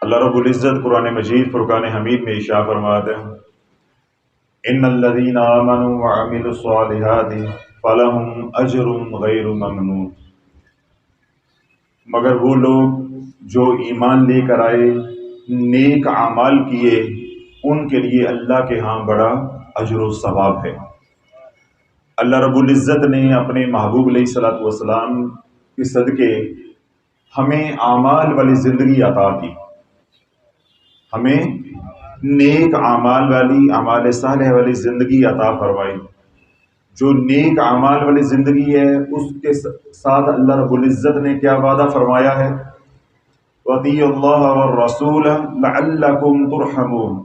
اللہ رب العزت قرآن مجید فرقان حمید میں ارشاد فرماتے ہیں ان الذین آمنوا وعملوا الصالحات فلہم اجر غیر ممنون، مگر وہ لوگ جو ایمان لے کر آئے، نیک اعمال کیے، ان کے لیے اللہ کے ہاں بڑا اجر و ثواب ہے۔ اللہ رب العزت نے اپنے محبوب علیہ الصلوۃ والسلام کے صدقے ہمیں اعمال والی زندگی عطا کی، ہمیں نیک اعمال والی، اعمال صالح والی زندگی عطا فرمائی۔ جو نیک اعمال والی زندگی ہے اس کے ساتھ اللہ رب العزت نے کیا وعدہ فرمایا ہے؟ وَأَطِیعُوا اللَّهَ وَالرَّسُولَ لَعَلَّکُمْ تُرْحَمُونَ،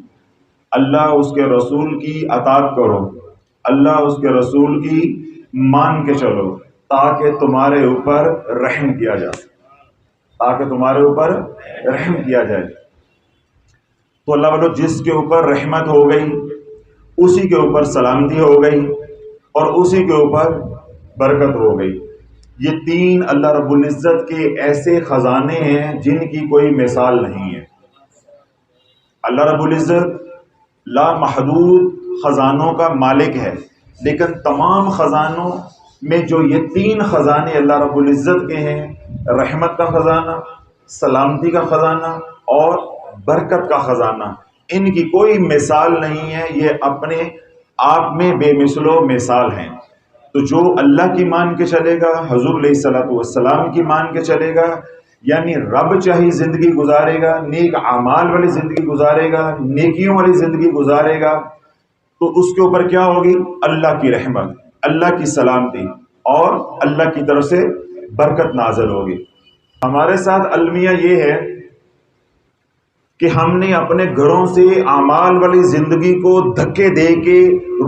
اللہ اس کے رسول کی اطاعت کرو، اللہ اس کے رسول کی مان کے چلو تاکہ تمہارے اوپر رحم کیا جائے، تاکہ تمہارے اوپر رحم کیا جائے۔ تو اللہ والو جس کے اوپر رحمت ہو گئی اسی کے اوپر سلامتی ہو گئی اور اسی کے اوپر برکت ہو گئی۔ یہ تین اللہ رب العزت کے ایسے خزانے ہیں جن کی کوئی مثال نہیں ہے۔ اللہ رب العزت لامحدود خزانوں کا مالک ہے، لیکن تمام خزانوں میں جو یہ تین خزانے اللہ رب العزت کے ہیں، رحمت کا خزانہ، سلامتی کا خزانہ اور برکت کا خزانہ، ان کی کوئی مثال نہیں ہے، یہ اپنے آپ میں بے مثل و مثال ہیں۔ تو جو اللہ کی مان کے چلے گا، حضور علیہ الصلوۃ والسلام کی مان کے چلے گا، یعنی رب چاہی زندگی گزارے گا، نیک اعمال والی زندگی گزارے گا، نیکیوں والی زندگی گزارے گا، تو اس کے اوپر کیا ہوگی؟ اللہ کی رحمت، اللہ کی سلامتی اور اللہ کی طرف سے برکت نازل ہوگی۔ ہمارے ساتھ المیہ یہ ہے کہ ہم نے اپنے گھروں سے اعمال والی زندگی کو دھکے دے کے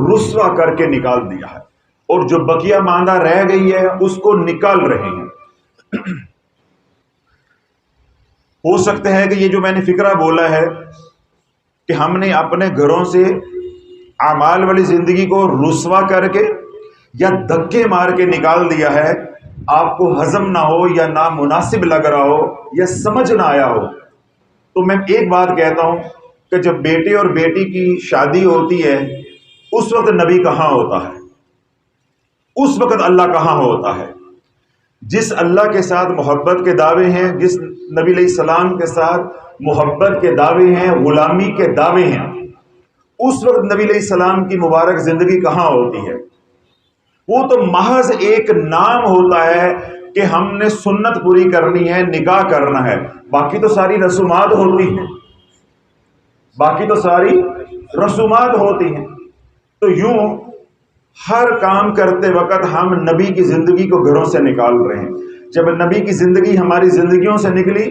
رسوا کر کے نکال دیا ہے، اور جو بقیہ ماندہ رہ گئی ہے اس کو نکال رہے ہیں۔ ہو سکتا ہے کہ یہ جو میں نے فکرہ بولا ہے کہ ہم نے اپنے گھروں سے اعمال والی زندگی کو رسوا کر کے یا دھکے مار کے نکال دیا ہے، آپ کو ہضم نہ ہو یا نامناسب لگ رہا ہو یا سمجھ نہ آیا ہو، تو میں ایک بات کہتا ہوں کہ جب بیٹے اور بیٹی کی شادی ہوتی ہے اس وقت نبی کہاں ہوتا ہے؟ اس وقت اللہ کہاں ہوتا ہے؟ جس اللہ کے ساتھ محبت کے دعوے ہیں، جس نبی علیہ السلام کے ساتھ محبت کے دعوے ہیں، غلامی کے دعوے ہیں، اس وقت نبی علیہ السلام کی مبارک زندگی کہاں ہوتی ہے؟ وہ تو محض ایک نام ہوتا ہے کہ ہم نے سنت پوری کرنی ہے، نکاح کرنا ہے، باقی تو ساری رسومات ہوتی ہیں، باقی تو ساری رسومات ہوتی ہیں۔ تو یوں ہر کام کرتے وقت ہم نبی کی زندگی کو گھروں سے نکال رہے ہیں۔ جب نبی کی زندگی ہماری زندگیوں سے نکلی،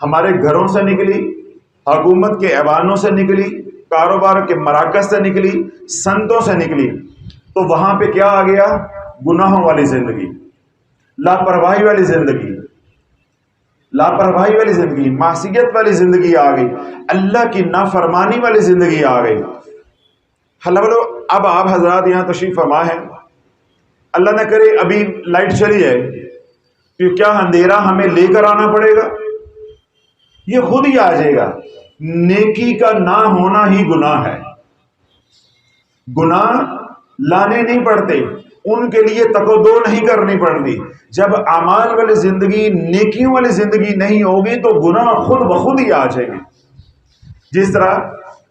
ہمارے گھروں سے نکلی، حکومت کے ایوانوں سے نکلی، کاروبار کے مراکز سے نکلی، سنتوں سے نکلی، تو وہاں پہ کیا آ گیا؟ گناہوں والی زندگی، لاپرواہی والی زندگی، لاپرواہی والی زندگی، معصیت والی زندگی آ گئی، اللہ کی نافرمانی والی زندگی آ گئی۔ حلو اب آپ حضرات یہاں تشریف فرما ہے، اللہ نہ کرے ابھی لائٹ چلی جائے تو کیا اندھیرا ہمیں لے کر آنا پڑے گا؟ یہ خود ہی آ جائے گا۔ نیکی کا نہ ہونا ہی گناہ ہے، گناہ لانے نہیں پڑتے، ان کے لیے تقدو نہیں کرنی پڑتی۔ جب اعمال والی زندگی، نیکیوں والی زندگی نہیں ہوگی تو گناہ خود بخود ہی آ جائیں گے۔ جس طرح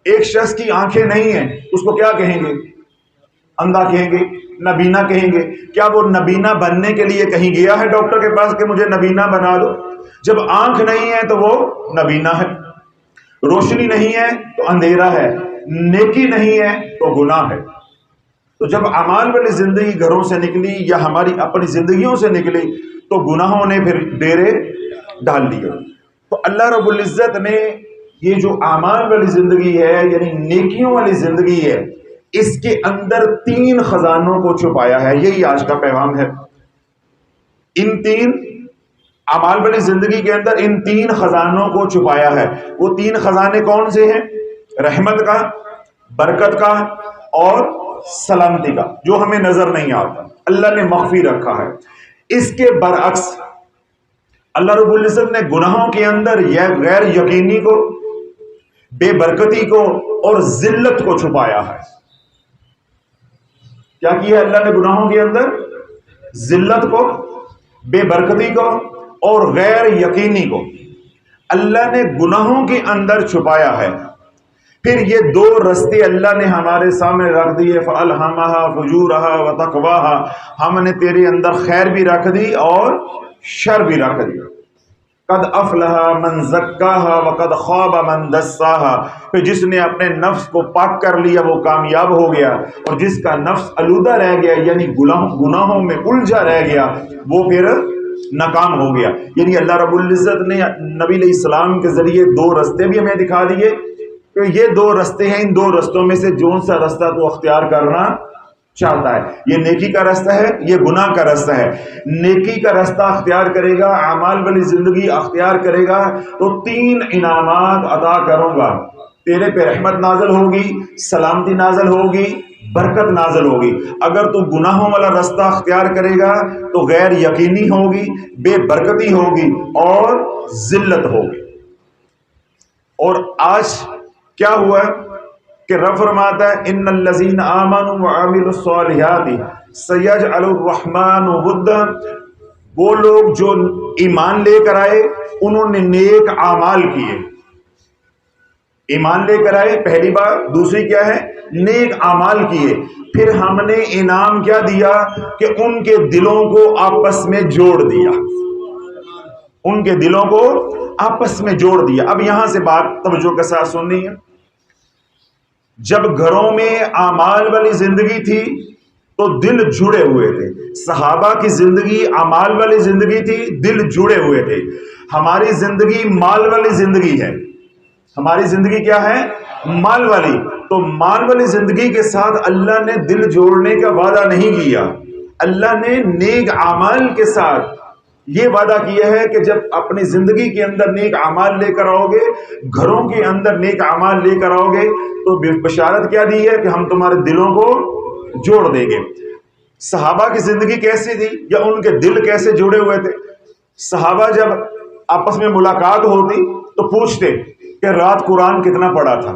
ایک شخص کی آنکھیں نہیں ہیں، اس کو کیا کہیں گے؟ اندھا کہیں گے، نابینا کہیں گے۔ کیا وہ نابینا بننے کے لیے کہیں گیا ہے ڈاکٹر کے پاس کہ مجھے نابینا بنا دو؟ جب آنکھ نہیں ہے تو وہ نابینا ہے، روشنی نہیں ہے تو اندھیرا ہے، نیکی نہیں ہے تو گناہ ہے۔ تو جب اعمال والی زندگی گھروں سے نکلی یا ہماری اپنی زندگیوں سے نکلی تو گناہوں نے پھر ڈیرے ڈال لیے۔ تو اللہ رب العزت نے یہ جو اعمال والی زندگی ہے، یعنی نیکیوں والی زندگی ہے، اس کے اندر تین خزانوں کو چھپایا ہے۔ یہی آج کا پیغام ہے۔ ان تین اعمال والی زندگی کے اندر ان تین خزانوں کو چھپایا ہے۔ وہ تین خزانے کون سے ہیں؟ رحمت کا، برکت کا اور سلامتی کا، جو ہمیں نظر نہیں آتا، اللہ نے مخفی رکھا ہے۔ اس کے برعکس اللہ رب العزت نے گناہوں کے اندر یہ غیر یقینی کو، بے برکتی کو اور ذلت کو چھپایا ہے۔ کیا کیا ہے اللہ نے گناہوں کے اندر؟ ذلت کو، بے برکتی کو اور غیر یقینی کو اللہ نے گناہوں کے اندر چھپایا ہے۔ پھر یہ دو رستے اللہ نے ہمارے سامنے رکھ دیے، فَأَلْهَمَهَا فُجُورَهَا وَتَقْوَاهَا، ہم نے تیرے اندر خیر بھی رکھ دی اور شر بھی رکھ دی۔ قد افلح من زکاہا وقد خاب من دساہا، پھر جس نے اپنے نفس کو پاک کر لیا وہ کامیاب ہو گیا، اور جس کا نفس آلودہ رہ گیا یعنی گناہوں میں الجھا رہ گیا وہ پھر ناکام ہو گیا۔ یعنی اللہ رب العزت نے نبی علیہ السلام کے ذریعے دو رستے بھی ہمیں دکھا دیے کہ یہ دو رستے ہیں، ان دو رستوں میں سے جون سا رستہ تو اختیار کرنا چاہتا ہے، یہ نیکی کا رستہ ہے، یہ گناہ کا رستہ ہے۔ نیکی کا رستہ اختیار کرے گا، اعمال والی زندگی اختیار کرے گا تو 3 انعامات عطا کروں گا، تیرے پہ رحمت نازل ہوگی، سلامتی نازل ہوگی، برکت نازل ہوگی۔ اگر تو گناہوں والا رستہ اختیار کرے گا تو غیر یقینی ہوگی، بے برکتی ہوگی اور ذلت ہوگی۔ اور آج کیا ہوا کہ رب فرماتا ہے ان الذین آمنوا وعملوا الصالحات سیجعل الرحمن ودا، وہ لوگ جو ایمان لے کر آئے، انہوں نے نیک اعمال کیے، ایمان لے کر آئے پہلی بات، دوسری کیا ہے؟ نیک اعمال کیے، پھر ہم نے انعام کیا دیا کہ ان کے دلوں کو آپس میں جوڑ دیا، ان کے دلوں کو آپس میں جوڑ دیا۔ اب یہاں سے بات توجہ کے ساتھ سننی ہے، جب گھروں میں اعمال والی زندگی تھی تو دل جڑے ہوئے تھے، صحابہ کی زندگی اعمال والی زندگی تھی، دل جڑے ہوئے تھے۔ ہماری زندگی مال والی زندگی ہے، ہماری زندگی کیا ہے؟ مال والی۔ تو مال والی زندگی کے ساتھ اللہ نے دل جوڑنے کا وعدہ نہیں کیا، اللہ نے نیک اعمال کے ساتھ یہ وعدہ کیا ہے کہ جب اپنی زندگی کے اندر نیک اعمال لے کر آؤ گے، گھروں کے اندر نیک اعمال لے کر آؤ گے تو بشارت کیا دی ہے کہ ہم تمہارے دلوں کو جوڑ دیں گے۔ صحابہ کی زندگی کیسی تھی یا ان کے دل کیسے جڑے ہوئے تھے؟ صحابہ جب آپس میں ملاقات ہوتی تو پوچھتے کہ رات قرآن کتنا پڑھا تھا؟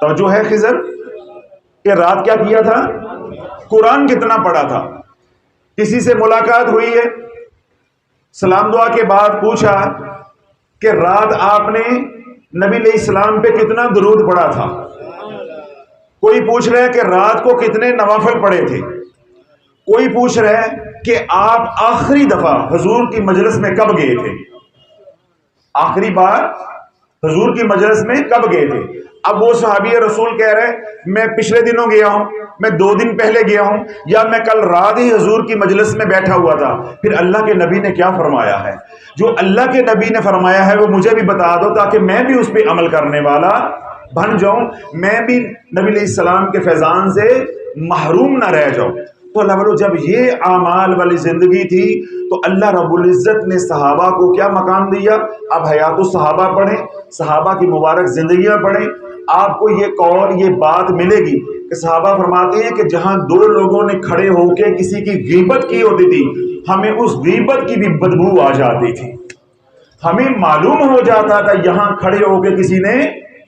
توجہ ہے خضر کہ رات کیا کیا تھا؟ قرآن کتنا پڑھا تھا؟ کسی سے ملاقات ہوئی ہے، سلام دعا کے بعد پوچھا کہ رات آپ نے نبی علیہ السلام پہ کتنا درود پڑھا تھا؟ کوئی پوچھ رہا ہے کہ رات کو کتنے نوافل پڑھے تھے؟ کوئی پوچھ رہا ہے کہ آپ آخری دفعہ حضور کی مجلس میں کب گئے تھے؟ آخری بار حضور کی مجلس میں کب گئے تھے؟ اب وہ صحابی رسول کہہ رہے میں پچھلے دنوں گیا ہوں، میں 2 دن پہلے گیا ہوں، یا میں کل رات ہی حضور کی مجلس میں بیٹھا ہوا تھا۔ پھر اللہ کے نبی نے کیا فرمایا ہے؟ جو اللہ کے نبی نے فرمایا ہے وہ مجھے بھی بتا دو تاکہ میں بھی اس پہ عمل کرنے والا بن جاؤں، میں بھی نبی علیہ السلام کے فیضان سے محروم نہ رہ جاؤں۔ تو اللہ والو جب یہ اعمال والی زندگی تھی تو اللہ رب العزت نے صحابہ کو کیا مقام دیا؟ اب حیات الصحابہ پڑھیں، صحابہ کی مبارک زندگیاں پڑھیں، آپ کو یہ قول یہ بات ملے گی کہ صحابہ فرماتے ہیں کہ جہاں 2 لوگوں نے کھڑے ہو کے کسی کی غیبت کی ہوتی تھی، ہمیں اس غیبت کی بھی بدبو آ جاتی تھی، ہمیں معلوم ہو جاتا تھا یہاں کھڑے ہو کے کسی نے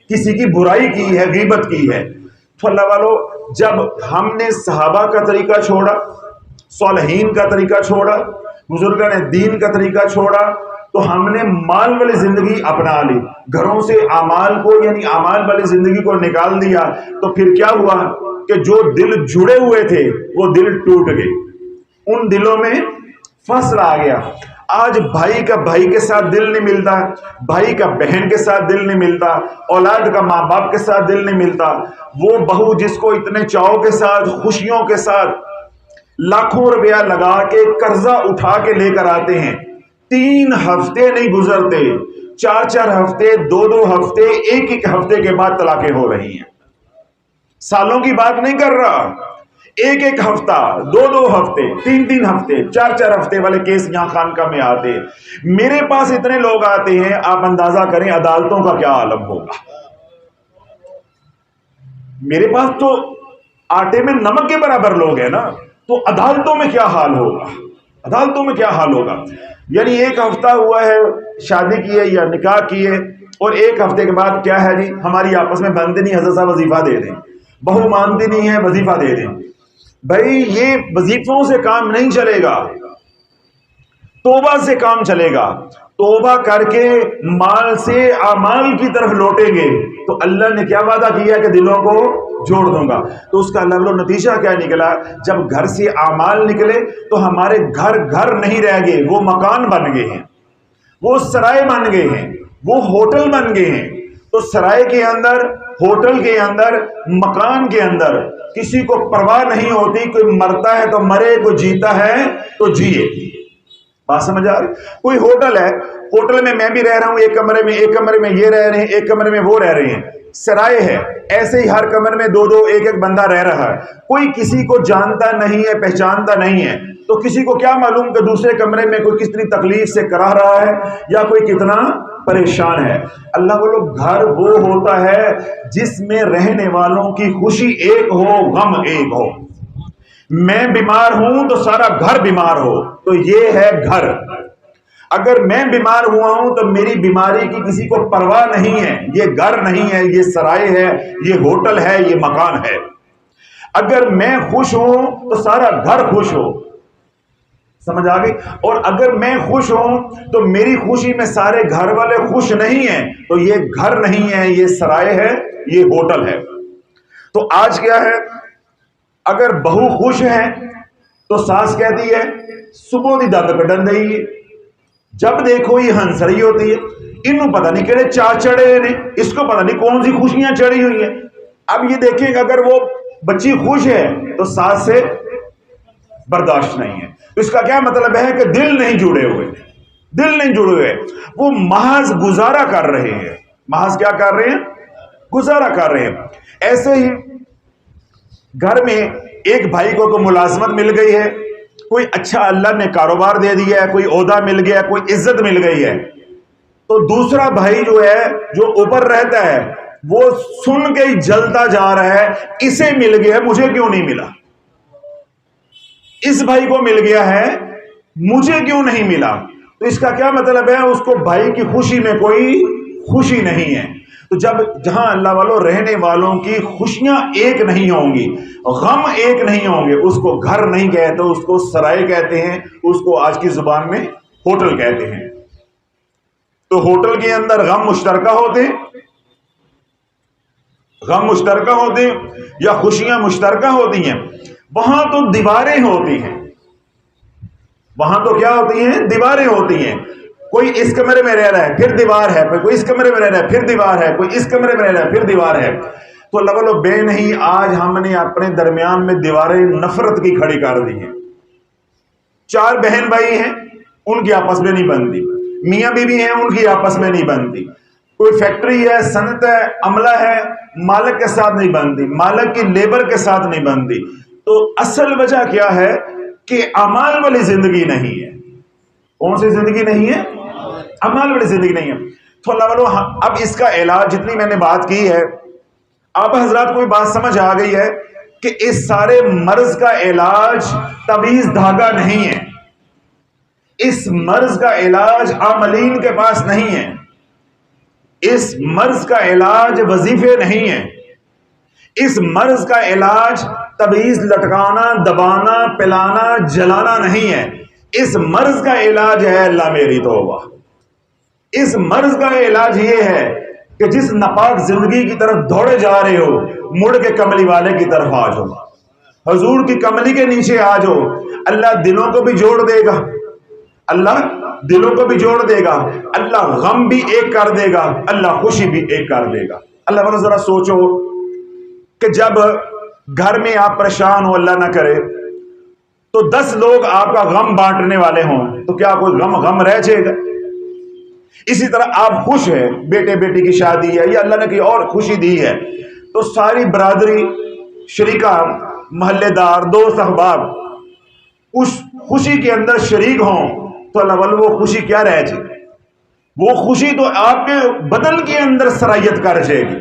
کسی کی برائی کی ہے، غیبت کی ہے۔ تو اللہ والو جب ہم نے صحابہ کا طریقہ چھوڑا، صالحین کا طریقہ چھوڑا، بزرگان دین کا طریقہ چھوڑا، تو ہم نے مال والی زندگی اپنا لی، گھروں سے اعمال کو یعنی اعمال والی زندگی کو نکال دیا، تو پھر کیا ہوا کہ جو دل جڑے ہوئے تھے وہ دل ٹوٹ گئے، ان دلوں میں فصل آ گیا۔ آج بھائی کا بھائی کے ساتھ دل نہیں ملتا، بھائی کا بہن کے ساتھ دل نہیں ملتا، اولاد کا ماں باپ کے ساتھ دل نہیں ملتا۔ وہ بہو جس کو اتنے چاؤ کے ساتھ خوشیوں کے ساتھ لاکھوں روپیہ لگا کے قرضہ اٹھا کے لے کر آتے ہیں، 3 ہفتے نہیں گزرتے، 4 ہفتے، 2 ہفتے، 1 ہفتے کے بعد طلاقیں ہو رہی ہیں۔ سالوں کی بات نہیں کر رہا، 1 ہفتہ، 2 ہفتے، 3 ہفتے، 4 ہفتے والے کیس یہاں خانقاہ میں آتے ہیں۔ میرے پاس اتنے لوگ آتے ہیں، آپ اندازہ کریں عدالتوں کا کیا عالم ہوگا۔ میرے پاس تو آٹے میں نمک کے برابر لوگ ہیں نا، تو عدالتوں میں کیا حال ہوگا، عدالتوں میں کیا حال ہوگا۔ یعنی ایک ہفتہ ہوا ہے شادی کی ہے یا نکاح کی ہے، اور ایک ہفتے کے بعد کیا ہے جی ہماری آپس میں بنتی نہیں، حضرت صاحب وظیفہ دے دیں، بہو مانتی نہیں ہے وظیفہ دے دیں۔ بھائی یہ وظیفوں سے کام نہیں چلے گا، توبہ سے کام چلے گا۔ توبہ کر کے مال سے اعمال کی طرف لوٹیں گے تو اللہ نے کیا وعدہ کیا کہ دلوں کو جوڑ دوں گا۔ تو اس کا لفظ و نتیجہ کیا نکلا؟ جب گھر سے اعمال نکلے تو ہمارے گھر گھر نہیں رہ گئے، وہ مکان بن گئے ہیں، وہ سرائے بن گئے ہیں، وہ ہوٹل بن گئے ہیں۔ تو سرائے کے اندر، ہوٹل کے اندر، مکان کے اندر کسی کو پرواہ نہیں ہوتی، کوئی مرتا ہے تو مرے، کوئی جیتا ہے تو جیے۔ بات سمجھ آ رہی؟ کوئی ہوٹل ہے، ہوٹل میں میں بھی رہ رہا ہوں ایک کمرے میں، ایک کمرے میں یہ رہ رہے ہیں، ایک کمرے میں وہ رہ رہے ہیں۔ سرائے ہے، ایسے ہی ہر کمرے میں دو دو ایک ایک بندہ رہ رہا ہے، کوئی کسی کو جانتا نہیں ہے، پہچانتا نہیں ہے، تو کسی کو کیا معلوم کہ دوسرے کمرے میں کوئی کتنی تکلیف سے کرا رہا ہے یا کوئی کتنا پریشان ہے۔ اللہ بولو گھر وہ ہوتا ہے جس میں رہنے والوں کی خوشی ایک ہو، غم ایک ہو۔ میں بیمار ہوں تو سارا گھر بیمار ہو، تو یہ ہے گھر۔ اگر میں بیمار ہوا ہوں تو میری بیماری کی کسی کو پرواہ نہیں ہے، یہ گھر نہیں ہے، یہ سرائے ہے، یہ ہوٹل ہے، یہ مکان ہے۔ اگر میں خوش ہوں تو سارا گھر خوش ہو، سمجھ آ گئی؟ اور اگر میں خوش ہوں تو میری خوشی میں سارے گھر والے خوش نہیں ہیں، تو یہ گھر نہیں ہے، یہ سرائے ہے، یہ ہوٹل ہے۔ تو آج کیا ہے، اگر بہو خوش ہے تو ساس کہتی ہے صبح دی دند کڈن دئی، جب دیکھو یہ ہنس رہی ہوتی ہے، انہوں پتہ نہیں کہڑے چا چڑھے نے، اس کو پتہ نہیں کون سی خوشیاں چڑھی ہوئی ہیں۔ اب یہ دیکھیں کہ اگر وہ بچی خوش ہے تو ساس سے برداشت نہیں ہے، تو اس کا کیا مطلب ہے کہ دل نہیں جڑے ہوئے، دل نہیں جڑے ہوئے، وہ محض گزارا کر رہے ہیں۔ محض کیا کر رہے ہیں؟ گزارا کر رہے ہیں۔ ایسے ہی گھر میں ایک بھائی کو کوئی ملازمت مل گئی ہے، کوئی اچھا اللہ نے کاروبار دے دیا ہے، کوئی عہدہ مل گیا، کوئی عزت مل گئی ہے، تو دوسرا بھائی جو ہے جو اوپر رہتا ہے وہ سن کے ہی جلتا جا رہا ہے، اسے مل گیا مجھے کیوں نہیں ملا، اس بھائی کو مل گیا ہے مجھے کیوں نہیں ملا۔ تو اس کا کیا مطلب ہے؟ اس کو بھائی کی خوشی میں کوئی خوشی نہیں ہے۔ تو جب جہاں اللہ والوں رہنے والوں کی خوشیاں ایک نہیں ہوں گی، غم ایک نہیں ہوں گے، اس کو گھر نہیں کہتے، اس کو سرائے کہتے ہیں، اس کو آج کی زبان میں ہوٹل کہتے ہیں۔ تو ہوٹل کے اندر غم مشترکہ ہوتے ہیں، غم مشترکہ ہوتے ہیں یا خوشیاں مشترکہ ہوتی ہیں، وہاں تو دیواریں ہوتی ہیں، وہاں تو کیا ہوتی ہیں؟ دیواریں ہوتی ہیں۔ کوئی اس کمرے میں رہ رہا ہے پھر دیوار ہے، کوئی اس کمرے میں رہ رہا ہے پھر دیوار ہے، کوئی اس کمرے میں رہ رہا ہے پھر دیوار ہے۔ تو اللہ والو بے نہیں، آج ہم نے اپنے درمیان میں دیواریں نفرت کی کھڑی کر دی ہیں۔ چار بہن بھائی ہیں، ان کی آپس میں نہیں بنتی، میاں بیوی ہیں، ان کی آپس میں نہیں بنتی، کوئی فیکٹری ہے، صنعت ہے، عملہ ہے، مالک کے ساتھ نہیں بنتی، مالک کی لیبر کے ساتھ نہیں بنتی۔ تو اصل وجہ کیا ہے کہ اعمال والی زندگی نہیں ہے۔ کون سی زندگی نہیں ہے؟ اعمال والی زندگی نہیں ہے۔ تو اللہ والو اب اس کا علاج، جتنی میں نے بات کی ہے، آپ حضرات کو بات سمجھ آ گئی ہے کہ اس سارے مرض کا علاج تعویذ دھاگا نہیں ہے، اس مرض کا علاج عاملین کے پاس نہیں ہے، اس مرض کا علاج وظیفے نہیں ہے، اس مرض کا علاج تعویذ لٹکانا، دبانا، پلانا، جلانا نہیں ہے، اس مرض کا علاج ہے اللہ میری توبہ۔ اس مرض کا علاج یہ ہے کہ جس ناپاک زندگی کی طرف دوڑے جا رہے ہو، مڑ کے کملی والے کی طرف آ جاؤ، حضور کی کملی کے نیچے آ جاؤ۔ اللہ دلوں کو بھی جوڑ دے گا، اللہ دلوں کو بھی جوڑ دے گا، اللہ غم بھی ایک کر دے گا، اللہ خوشی بھی ایک کر دے گا۔ اللہ والوں ذرا سوچو کہ جب گھر میں آپ پریشان ہو، اللہ نہ کرے، تو 10 لوگ آپ کا غم بانٹنے والے ہوں تو کیا کوئی غم رہ جائے گا؟ اسی طرح آپ خوش ہیں، بیٹے بیٹی کی شادی ہے یا اللہ نے کوئی اور خوشی دی ہے، تو ساری برادری، شریکہ، محلے دار، دوست، احباب اس خوشی کے اندر شریک ہوں تو اللہ والو وہ خوشی کیا رہ جائے؟ وہ خوشی تو آپ کے بدن کے اندر سرایت کر جائے گی،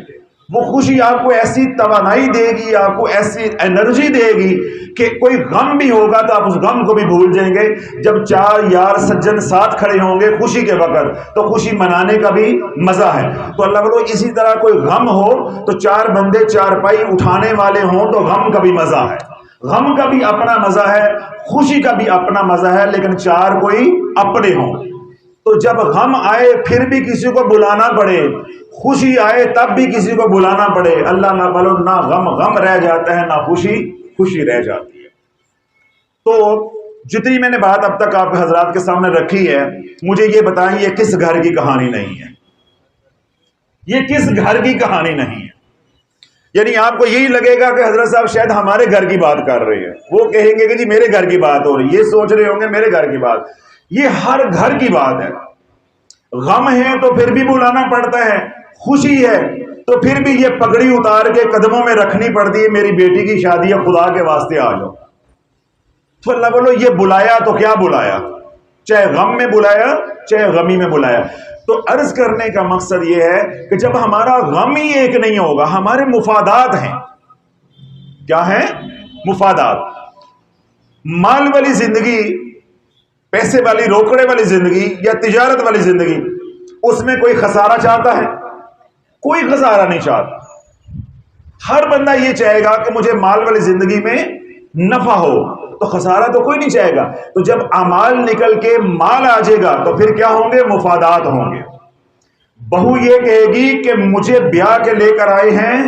وہ خوشی آپ کو ایسی توانائی دے گی، آپ کو ایسی انرجی دے گی کہ کوئی غم بھی ہوگا تو آپ اس غم کو بھی بھول جائیں گے۔ جب چار یار سجن ساتھ کھڑے ہوں گے خوشی کے وقت تو خوشی منانے کا بھی مزہ ہے۔ تو اللہ بولو اسی طرح کوئی غم ہو تو چار بندے چارپائی اٹھانے والے ہوں تو غم کا بھی مزہ ہے، غم کا بھی اپنا مزہ ہے، خوشی کا بھی اپنا مزہ ہے، لیکن چار کوئی اپنے ہوں۔ تو جب غم آئے پھر بھی کسی کو بلانا پڑے، خوشی آئے تب بھی کسی کو بلانا پڑے، اللہ نہ بولو نہ غم غم رہ جاتا ہے، نہ خوشی خوشی رہ جاتی ہے۔ تو جتنی میں نے بات اب تک آپ حضرات کے سامنے رکھی ہے، مجھے یہ بتائیں یہ کس گھر کی کہانی نہیں ہے؟ یہ کس گھر کی کہانی نہیں ہے؟ یعنی آپ کو یہی لگے گا کہ حضرت صاحب شاید ہمارے گھر کی بات کر رہے ہیں، وہ کہیں گے کہ جی میرے گھر کی بات ہو رہی ہے، یہ سوچ رہے ہوں گے میرے گھر کی بات۔ یہ ہر گھر کی بات ہے۔ غم ہے تو پھر بھی بلانا پڑتا ہے، خوشی ہے تو پھر بھی یہ پگڑی اتار کے قدموں میں رکھنی پڑتی ہے، میری بیٹی کی شادی ہے خدا کے واسطے آ جاؤ۔ تو اللہ بولو یہ بلایا تو کیا بلایا، چاہے غم میں بلایا چاہے غمی میں بلایا۔ تو عرض کرنے کا مقصد یہ ہے کہ جب ہمارا غم ہی ایک نہیں ہوگا، ہمارے مفادات ہیں، کیا ہیں؟ مفادات۔ مال والی زندگی، پیسے والی روکڑے والی زندگی یا تجارت والی زندگی، اس میں کوئی خسارہ چاہتا ہے؟ کوئی خسارہ نہیں چاہتا۔ ہر بندہ یہ چاہے گا کہ مجھے مال والی زندگی میں نفع ہو، تو خسارہ تو کوئی نہیں چاہے گا۔ تو جب اعمال نکل کے مال آ جائے گا تو پھر کیا ہوں گے؟ مفادات ہوں گے۔ بہو یہ کہے گی کہ مجھے بیاہ کے لے کر آئے ہیں،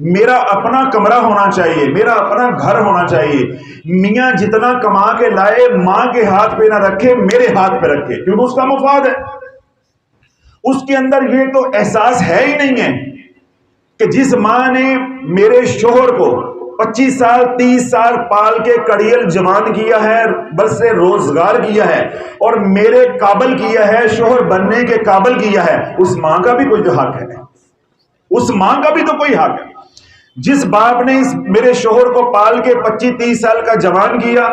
میرا اپنا کمرہ ہونا چاہیے، میرا اپنا گھر ہونا چاہیے، میاں جتنا کما کے لائے ماں کے ہاتھ پہ نہ رکھے، میرے ہاتھ پہ رکھے، کیونکہ اس کا مفاد ہے۔ اس کے اندر یہ تو احساس ہے ہی نہیں ہے کہ جس ماں نے میرے شوہر کو 25 سال 30 سال پال کے کڑیل جوان کیا ہے، بس سے روزگار کیا ہے اور میرے قابل کیا ہے، شوہر بننے کے قابل کیا ہے، اس ماں کا بھی کوئی تو حق ہے، اس ماں کا بھی تو کوئی حق ہے۔ جس باپ نے میرے شوہر کو پال کے 25-30 سال کا جوان کیا،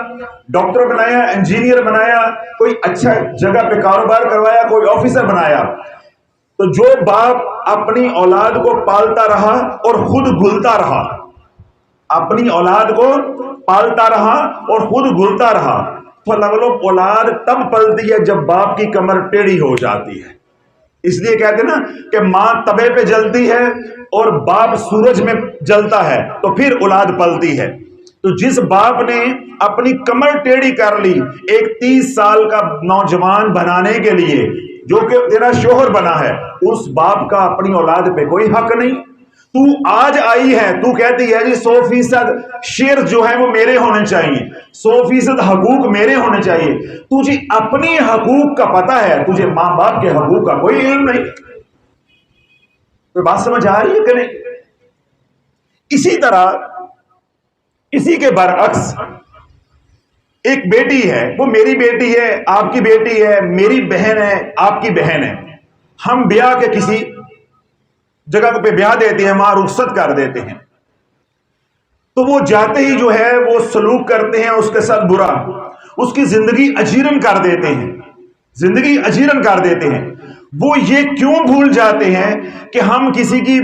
ڈاکٹر بنایا، انجینئر بنایا، کوئی اچھا جگہ پہ کاروبار کروایا، کوئی آفیسر بنایا، تو جو باپ اپنی اولاد کو پالتا رہا اور خود گلتا رہا، اپنی اولاد کو پالتا رہا اور خود گلتا رہا، تو اولاد تب پلتی ہے جب باپ کی کمر ٹیڑھی ہو جاتی ہے۔ اس لیے کہتے ہیں نا کہ ماں تبے پہ جلتی ہے اور باپ سورج میں جلتا ہے تو پھر اولاد پلتی ہے۔ تو جس باپ نے اپنی کمر ٹیڑھی کر لی ایک 30 سال کا نوجوان بنانے کے لیے جو کہ تیرا شوہر بنا ہے، اس باپ کا اپنی اولاد پہ کوئی حق نہیں۔ تو آج آئی ہے، تو کہتی ہے جی 100% شیئر جو ہے وہ میرے ہونے چاہیے، 100% حقوق میرے ہونے چاہیے۔ تجھے اپنی حقوق کا پتہ ہے، تجھے ماں باپ کے حقوق کا کوئی علم نہیں۔ تو بات سمجھ آ رہی ہے کہ نہیں؟ اسی طرح اسی کے برعکس ایک بیٹی ہے، وہ میری بیٹی ہے، آپ کی بیٹی ہے، میری بہن ہے، آپ کی بہن ہے۔ ہم بیاہ کے کسی جگہ پہ بیاہ دیتے ہیں، وہاں رخصت کر دیتے ہیں، تو وہ جاتے ہی جو ہے وہ سلوک کرتے ہیں اس کے ساتھ برا، اس کی زندگی اجیرن کر دیتے ہیں، زندگی اجیرن کر دیتے ہیں۔ وہ یہ کیوں بھول جاتے ہیں کہ ہم کسی کی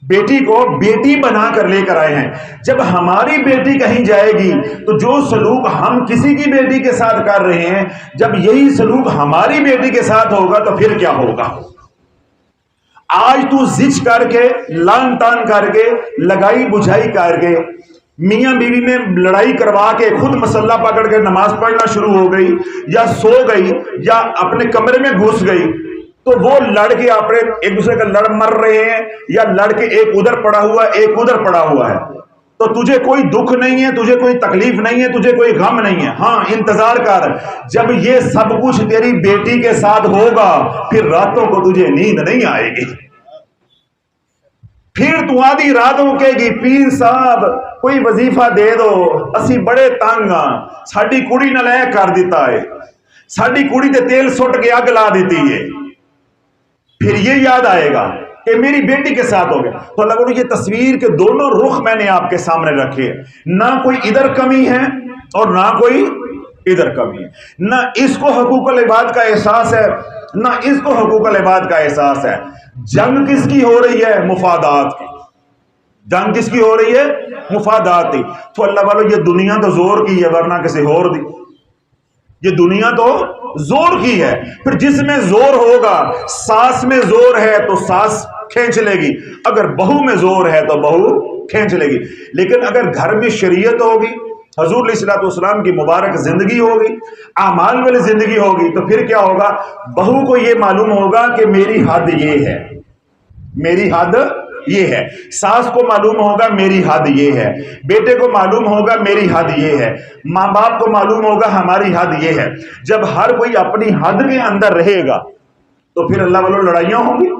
بیٹی کو بیٹی بنا کر لے کر آئے ہیں۔ جب ہماری بیٹی کہیں جائے گی تو جو سلوک ہم کسی کی بیٹی کے ساتھ کر رہے ہیں، جب یہی سلوک ہماری بیٹی کے ساتھ ہوگا تو پھر کیا ہوگا؟ آج تو زچ کر کے، لان تان کر کے، لگائی بجھائی کر کے، میاں بیوی میں لڑائی کروا کے خود مسلح پکڑ کے نماز پڑھنا شروع ہو گئی، یا سو گئی، یا اپنے کمرے میں گھس گئی، تو وہ لڑ کے اپنے ایک دوسرے کا لڑ مر رہے ہیں، یا لڑ کے ایک ادھر پڑا ہوا ہے ایک ادھر پڑا ہوا ہے، تو تجھے کوئی دکھ نہیں ہے، تجھے کوئی تکلیف نہیں ہے، تجھے کوئی غم نہیں ہے۔ ہاں انتظار کر، جب یہ سب کچھ تیری بیٹی کے ساتھ ہوگا پھر راتوں کو تجھے نیند نہیں آئے گی، پھر تو آدھی رات کو کہے گی پیر صاحب کوئی وظیفہ دے دو، اسی بڑے تنگ ہاں، ساڈی کڑی نال اے کر دیتا ہے، ساڈی کڑی تے تیل سٹ کے اگ لا دیتی ہے، پھر یہ یاد آئے گا کہ میری بیٹی کے ساتھ ہو گیا۔ تو اللہ بولو یہ تصویر کے دونوں رخ میں نے آپ کے سامنے رکھے، نہ کوئی ادھر کمی ہے اور نہ کوئی ادھر کمی ہے، نہ اس کو حقوق العباد کا احساس ہے نہ اس کو حقوق العباد کا احساس ہے۔ جنگ کس کی ہو رہی ہے؟ مفادات کی۔ جنگ کس کی ہو رہی ہے؟ مفاداتی. تو اللہ والو یہ دنیا تو زور کی ہے ورنہ کسی اور دی. یہ دنیا تو زور کی ہے. پھر جس میں زور ہوگا، ساس میں زور ہے تو ساس کھینچ لے گی، اگر بہو میں زور ہے تو بہو کھینچ لے گی. لیکن اگر گھر میں شریعت ہوگی، حضور علیہ الصلوۃ والسلام کی مبارک زندگی ہوگی، اعمال والی زندگی ہوگی، تو پھر کیا ہوگا؟ بہو کو یہ معلوم ہوگا کہ میری حد یہ ہے، میری حد یہ ہے. ساس کو معلوم ہوگا میری حد یہ ہے، بیٹے کو معلوم ہوگا میری حد یہ ہے، ماں باپ کو معلوم ہوگا ہماری حد یہ ہے. جب ہر کوئی اپنی حد کے اندر رہے گا تو پھر اللہ والوں لڑائیاں ہوں گی،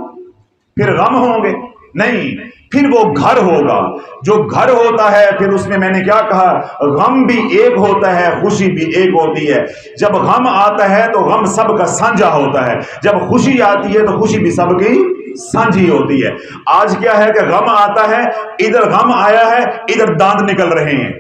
پھر غم ہوں گے نہیں. پھر وہ گھر ہوگا. جو گھر ہوتا ہے پھر اس میں نے کیا کہا، غم بھی ایک ہوتا ہے، خوشی بھی ایک ہوتی ہے. جب غم آتا ہے تو غم سب کا سانجھا ہوتا ہے، جب خوشی آتی ہے تو خوشی بھی سب کی سانجھی ہوتی ہے. آج کیا ہے کہ غم آتا ہے، ادھر غم آیا ہے، ادھر دانت نکل رہے ہیں.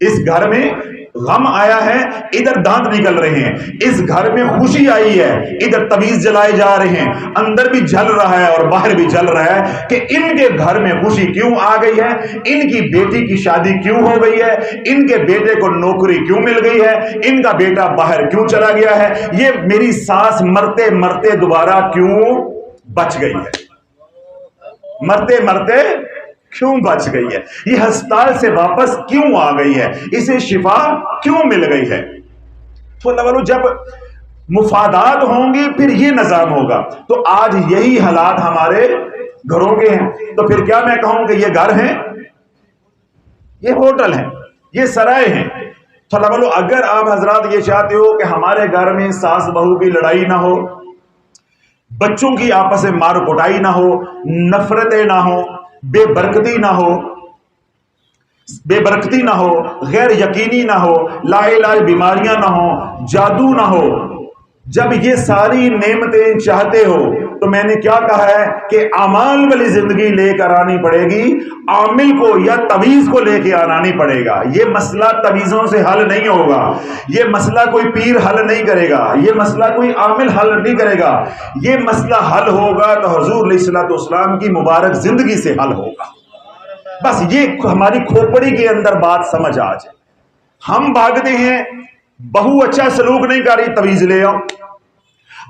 اس گھر میں غم آیا ہے، ادھر دانت نکل رہے ہیں. اس گھر میں خوشی آئی ہے، ادھر تویز جلائے جا رہے ہیں. اندر بھی جل رہا ہے اور باہر بھی جل رہا ہے کہ ان کے گھر میں خوشی کیوں آ گئی ہے، ان کی بیٹی کی شادی کیوں ہو گئی ہے، ان کے بیٹے کو نوکری کیوں مل گئی ہے، ان کا بیٹا باہر کیوں چلا گیا ہے، یہ میری ساس مرتے مرتے دوبارہ کیوں بچ گئی ہے، مرتے مرتے کیوں بچ گئی ہے، یہ ہسپتال سے واپس کیوں آ گئی ہے، اسے شفا کیوں مل گئی ہے. تو اللہ والو جب مفادات ہوں گی پھر یہ نظام ہوگا. تو آج یہی حالات ہمارے گھروں کے ہیں. تو پھر کیا میں کہوں کہ یہ گھر ہیں، یہ ہوٹل ہیں، یہ سرائے ہیں. تو اللہ والو اگر آپ حضرات یہ چاہتے ہو کہ ہمارے گھر میں ساس بہو کی لڑائی نہ ہو، بچوں کی آپس میں مار کٹائی نہ ہو، نفرتیں نہ ہو، بے برکتی نہ ہو، بے برکتی نہ ہو، غیر یقینی نہ ہو، لا علاج بیماریاں نہ ہو، جادو نہ ہو، جب یہ ساری نعمتیں چاہتے ہو تو میں نے کیا کہا ہے کہ اعمال والی زندگی لے کر آنی پڑے گی. عامل کو یا تویز کو لے کے آنانی پڑے گا. یہ مسئلہ تویزوں سے حل نہیں ہوگا، یہ مسئلہ کوئی پیر حل نہیں کرے گا، یہ مسئلہ کوئی عامل حل نہیں کرے گا. یہ مسئلہ حل ہوگا تو حضور علیہ الصلوۃ والسلام کی مبارک زندگی سے حل ہوگا. بس یہ ہماری کھوپڑی کے اندر بات سمجھ آ جائے. ہم بھاگتے ہیں، بہو اچھا سلوک نہیں کر رہی، تویز لے آؤ.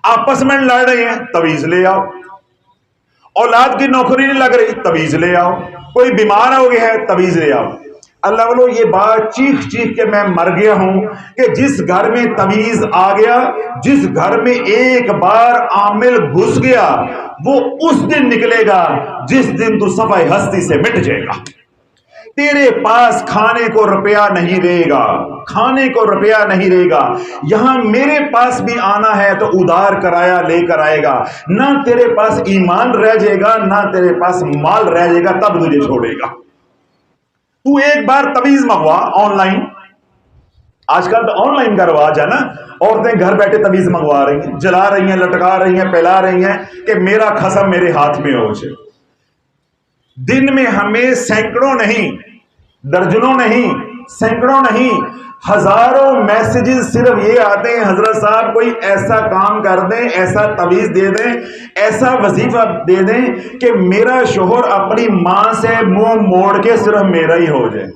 آپس میں لڑ رہے ہیں، تویز لے آؤ. اولاد کی نوکری نہیں لگ رہی، تویز لے آؤ. کوئی بیمار ہو گیا ہے، تویز لے آؤ. اللہ والو یہ بات چیخ چیخ کے میں مر گیا ہوں کہ جس گھر میں تویز آ گیا، جس گھر میں ایک بار عامل گھس گیا، وہ اس دن نکلے گا جس دن تو صفحہ ہستی سے مٹ جائے گا. تیرے پاس کھانے کو روپیہ نہیں رہے گا، کھانے کو روپیہ نہیں رہے گا. یہاں میرے پاس بھی آنا ہے تو ادھار کرایہ لے کر آئے گا. نہ تیرے پاس ایمان رہ جائے گا، نہ تیرے پاس مال رہ جائے گا، تب تجھے چھوڑے گا. تو ایک بار تویز منگوا آن لائن. آج کل تو آن لائن کا رواج ہے نا، عورتیں گھر بیٹھے تویز منگوا رہی ہیں، جلا رہی ہیں، لٹکا رہی ہیں، پھیلا رہی ہیں کہ میرا خصم میرے ہاتھ میں ہو جائے. دن میں ہمیں سینکڑوں نہیں، درجنوں نہیں، سینکڑوں نہیں، ہزاروں میسیجز صرف یہ آتے ہیں، حضرت صاحب کوئی ایسا کام کر دیں، ایسا تویز دے دیں، ایسا وظیفہ دے دیں کہ میرا شوہر اپنی ماں سے منہ موڑ کے صرف میرا ہی ہو جائے.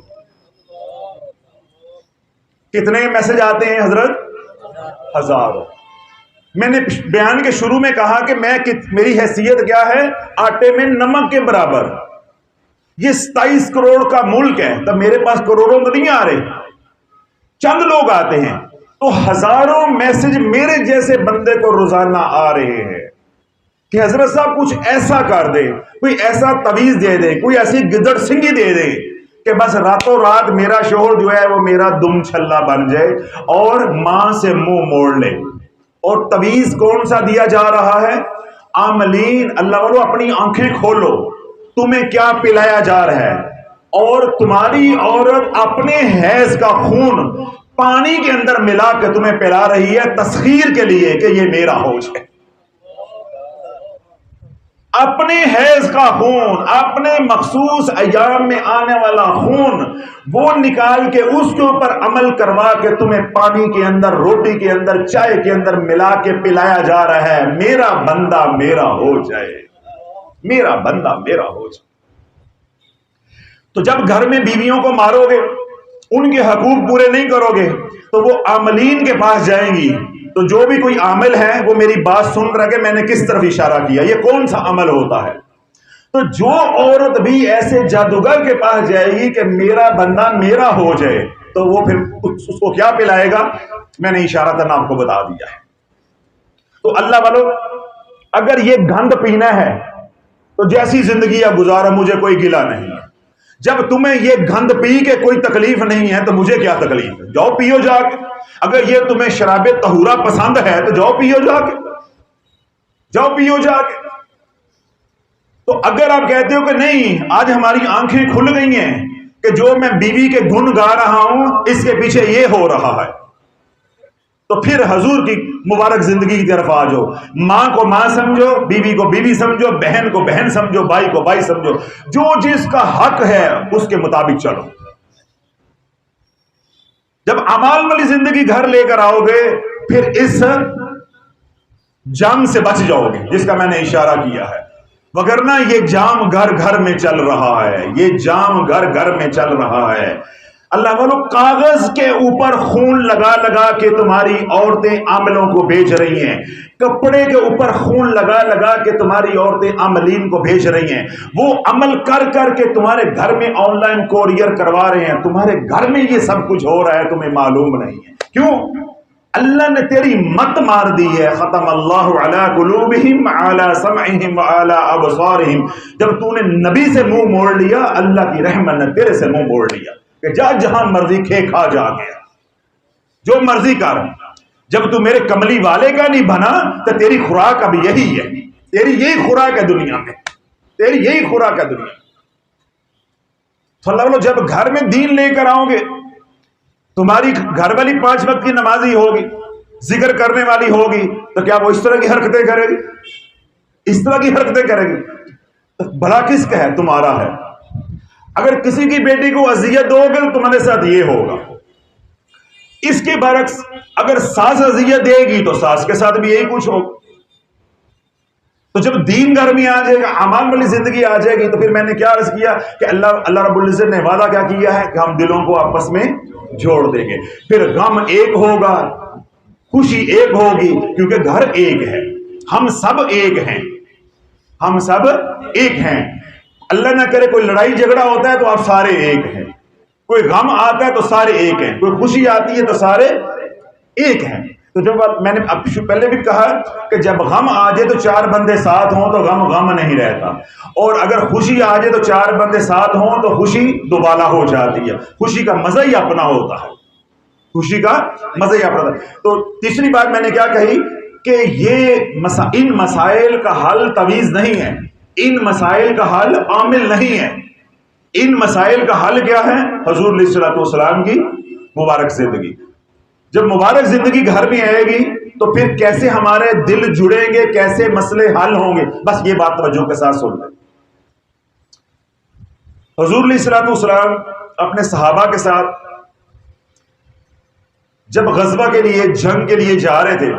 کتنے میسج آتے ہیں حضرت؟ ہزاروں. میں نے بیان کے شروع میں کہا کہ میری حیثیت کیا ہے؟ آٹے میں نمک کے برابر. یہ 27 کروڑ کا ملک ہے، تو میرے پاس کروڑوں تو نہیں آ رہے، چند لوگ آتے ہیں. تو ہزاروں میسج میرے جیسے بندے کو روزانہ آ رہے ہیں کہ حضرت صاحب کچھ ایسا کر دے، کوئی ایسا تویز دے دے، کوئی ایسی گدڑ سنگی دے دے کہ بس راتوں رات میرا شوہر جو ہے وہ میرا دم چھلا بن جائے اور ماں سے منہ موڑ لے. اور تویز کون سا دیا جا رہا ہے؟ عاملین، اللہ والو اپنی آنکھیں کھولو، تمہیں کیا پلایا جا رہا ہے. اور تمہاری عورت اپنے حیض کا خون پانی کے اندر ملا کے تمہیں پلا رہی ہے تسخیر کے لیے کہ یہ میرا ہو جائے. اپنے حیض کا خون، اپنے مخصوص ایام میں آنے والا خون وہ نکال کے اس کے اوپر عمل کروا کے تمہیں پانی کے اندر، روٹی کے اندر، چائے کے اندر ملا کے پلایا جا رہا ہے. میرا بندہ میرا ہو جائے، میرا بندہ میرا ہو جائے. تو جب گھر میں بیویوں کو مارو گے، ان کے حقوق پورے نہیں کرو گے، تو وہ عاملین کے پاس جائیں گی. تو جو بھی کوئی عامل ہے وہ میری بات سن رہا کہ میں نے کس طرف اشارہ کیا، یہ کون سا عمل ہوتا ہے. تو جو عورت بھی ایسے جادوگر کے پاس جائے گی کہ میرا بندہ میرا ہو جائے، تو وہ پھر اس کو کیا پلائے گا؟ میں نے اشارہ تھا آپ کو بتا دیا ہے. تو اللہ والو، اگر یہ گند پینا ہے تو جیسی زندگی اب گزارا، مجھے کوئی گلا نہیں ہے. جب تمہیں یہ گند پی کے کوئی تکلیف نہیں ہے تو مجھے کیا تکلیف ہے؟ جاؤ پیو جا کے. اگر یہ تمہیں شراب طہورہ پسند ہے تو جاؤ پیو جا کے، جاؤ پیو جا کے. تو اگر آپ کہتے ہو کہ نہیں، آج ہماری آنکھیں کھل گئی ہیں کہ جو میں بیوی کے گن گا رہا ہوں اس کے پیچھے یہ ہو رہا ہے، تو پھر حضور کی مبارک زندگی کی طرف آ جاؤ. ماں کو ماں سمجھو، بیوی کو بیوی سمجھو، بہن کو بہن سمجھو، بھائی کو بھائی سمجھو. جو جس کا حق ہے اس کے مطابق چلو. جب اعمال والی زندگی گھر لے کر آؤ گے پھر اس جام سے بچ جاؤ گے جس کا میں نے اشارہ کیا ہے. وگرنہ یہ جام گھر گھر میں چل رہا ہے، یہ جام گھر گھر میں چل رہا ہے. اللہ والو، کاغذ کے اوپر خون لگا لگا کے تمہاری عورتیں عاملوں کو بھیج رہی ہیں، کپڑے کے اوپر خون لگا لگا کے تمہاری عورتیں عاملین کو بھیج رہی ہیں. وہ عمل کر کر کے تمہارے گھر میں آن لائن کوریئر کروا رہے ہیں. تمہارے گھر میں یہ سب کچھ ہو رہا ہے، تمہیں معلوم نہیں ہے. کیوں؟ اللہ نے تیری مت مار دی ہے. ختم اللہ علی قلوبہم علی سمعہم وعلی ابصارہم. جب تو نے نبی سے منہ موڑ لیا، اللہ کی رحمت نے تیرے سے منہ موڑ لیا کہ جا جہاں مرضی کھے کھا جا گیا، جو مرضی کر. جب تو میرے کملی والے کا نہیں بنا تو تیری خوراک اب یہی ہے، تیری یہی خوراک ہے دنیا میں، تیری یہی خوراک ہے دنیا میں. تو اللہ والو، جب گھر میں دین لے کر آؤ گے، تمہاری گھر والی 5 وقت کی نمازی ہوگی، ذکر کرنے والی ہوگی، تو کیا وہ اس طرح کی حرکتیں کرے گی؟ اس طرح کی حرکتیں کرے گی؟ تو بھلا کس کا ہے؟ تمہارا ہے. اگر کسی کی بیٹی کو اذیت دو گے تو تمہارے ساتھ یہ ہوگا. اس کے برعکس اگر ساس اذیت دے گی تو ساس کے ساتھ بھی یہی کچھ ہوگا. تو جب دین گھر میں آ جائے گا، اعمال والی زندگی آ جائے گی، تو پھر میں نے کیا عرض کیا کہ اللہ رب العزت نے وعدہ کیا کیا ہے کہ ہم دلوں کو آپس میں جوڑ دیں گے. پھر غم ایک ہوگا، خوشی ایک ہوگی، کیونکہ گھر ایک ہے، ہم سب ایک ہیں، ہم سب ایک ہیں. اللہ نہ کرے کوئی لڑائی جھگڑا ہوتا ہے تو آپ سارے ایک ہیں، کوئی غم آتا ہے تو سارے ایک ہیں، کوئی خوشی آتی ہے تو سارے ایک ہیں. تو جب میں نے پہلے بھی کہا کہ جب غم آ جائے تو 4 بندے ساتھ ہوں تو غم نہیں رہتا، اور اگر خوشی آ جائے تو 4 بندے ساتھ ہوں تو خوشی دوبالا ہو جاتی ہے. خوشی کا مزہ ہی اپنا ہوتا ہے، خوشی کا مزہ ہی اپنا ہوتا ہے. تو تیسری بات میں نے کیا کہی کہ یہ ان مسائل کا حل تویز نہیں ہے، ان مسائل کا حل عامل نہیں ہے. ان مسائل کا حل کیا ہے؟ حضور علیہ الصلوۃ والسلام کی مبارک زندگی. جب مبارک زندگی گھر میں آئے گی تو پھر کیسے ہمارے دل جڑیں گے، کیسے مسئلے حل ہوں گے. بس یہ بات توجہ کے ساتھ سن لیں. حضور علیہ الصلوۃ والسلام اپنے صحابہ کے ساتھ جب غزوہ کے لیے، جنگ کے لیے جا رہے تھے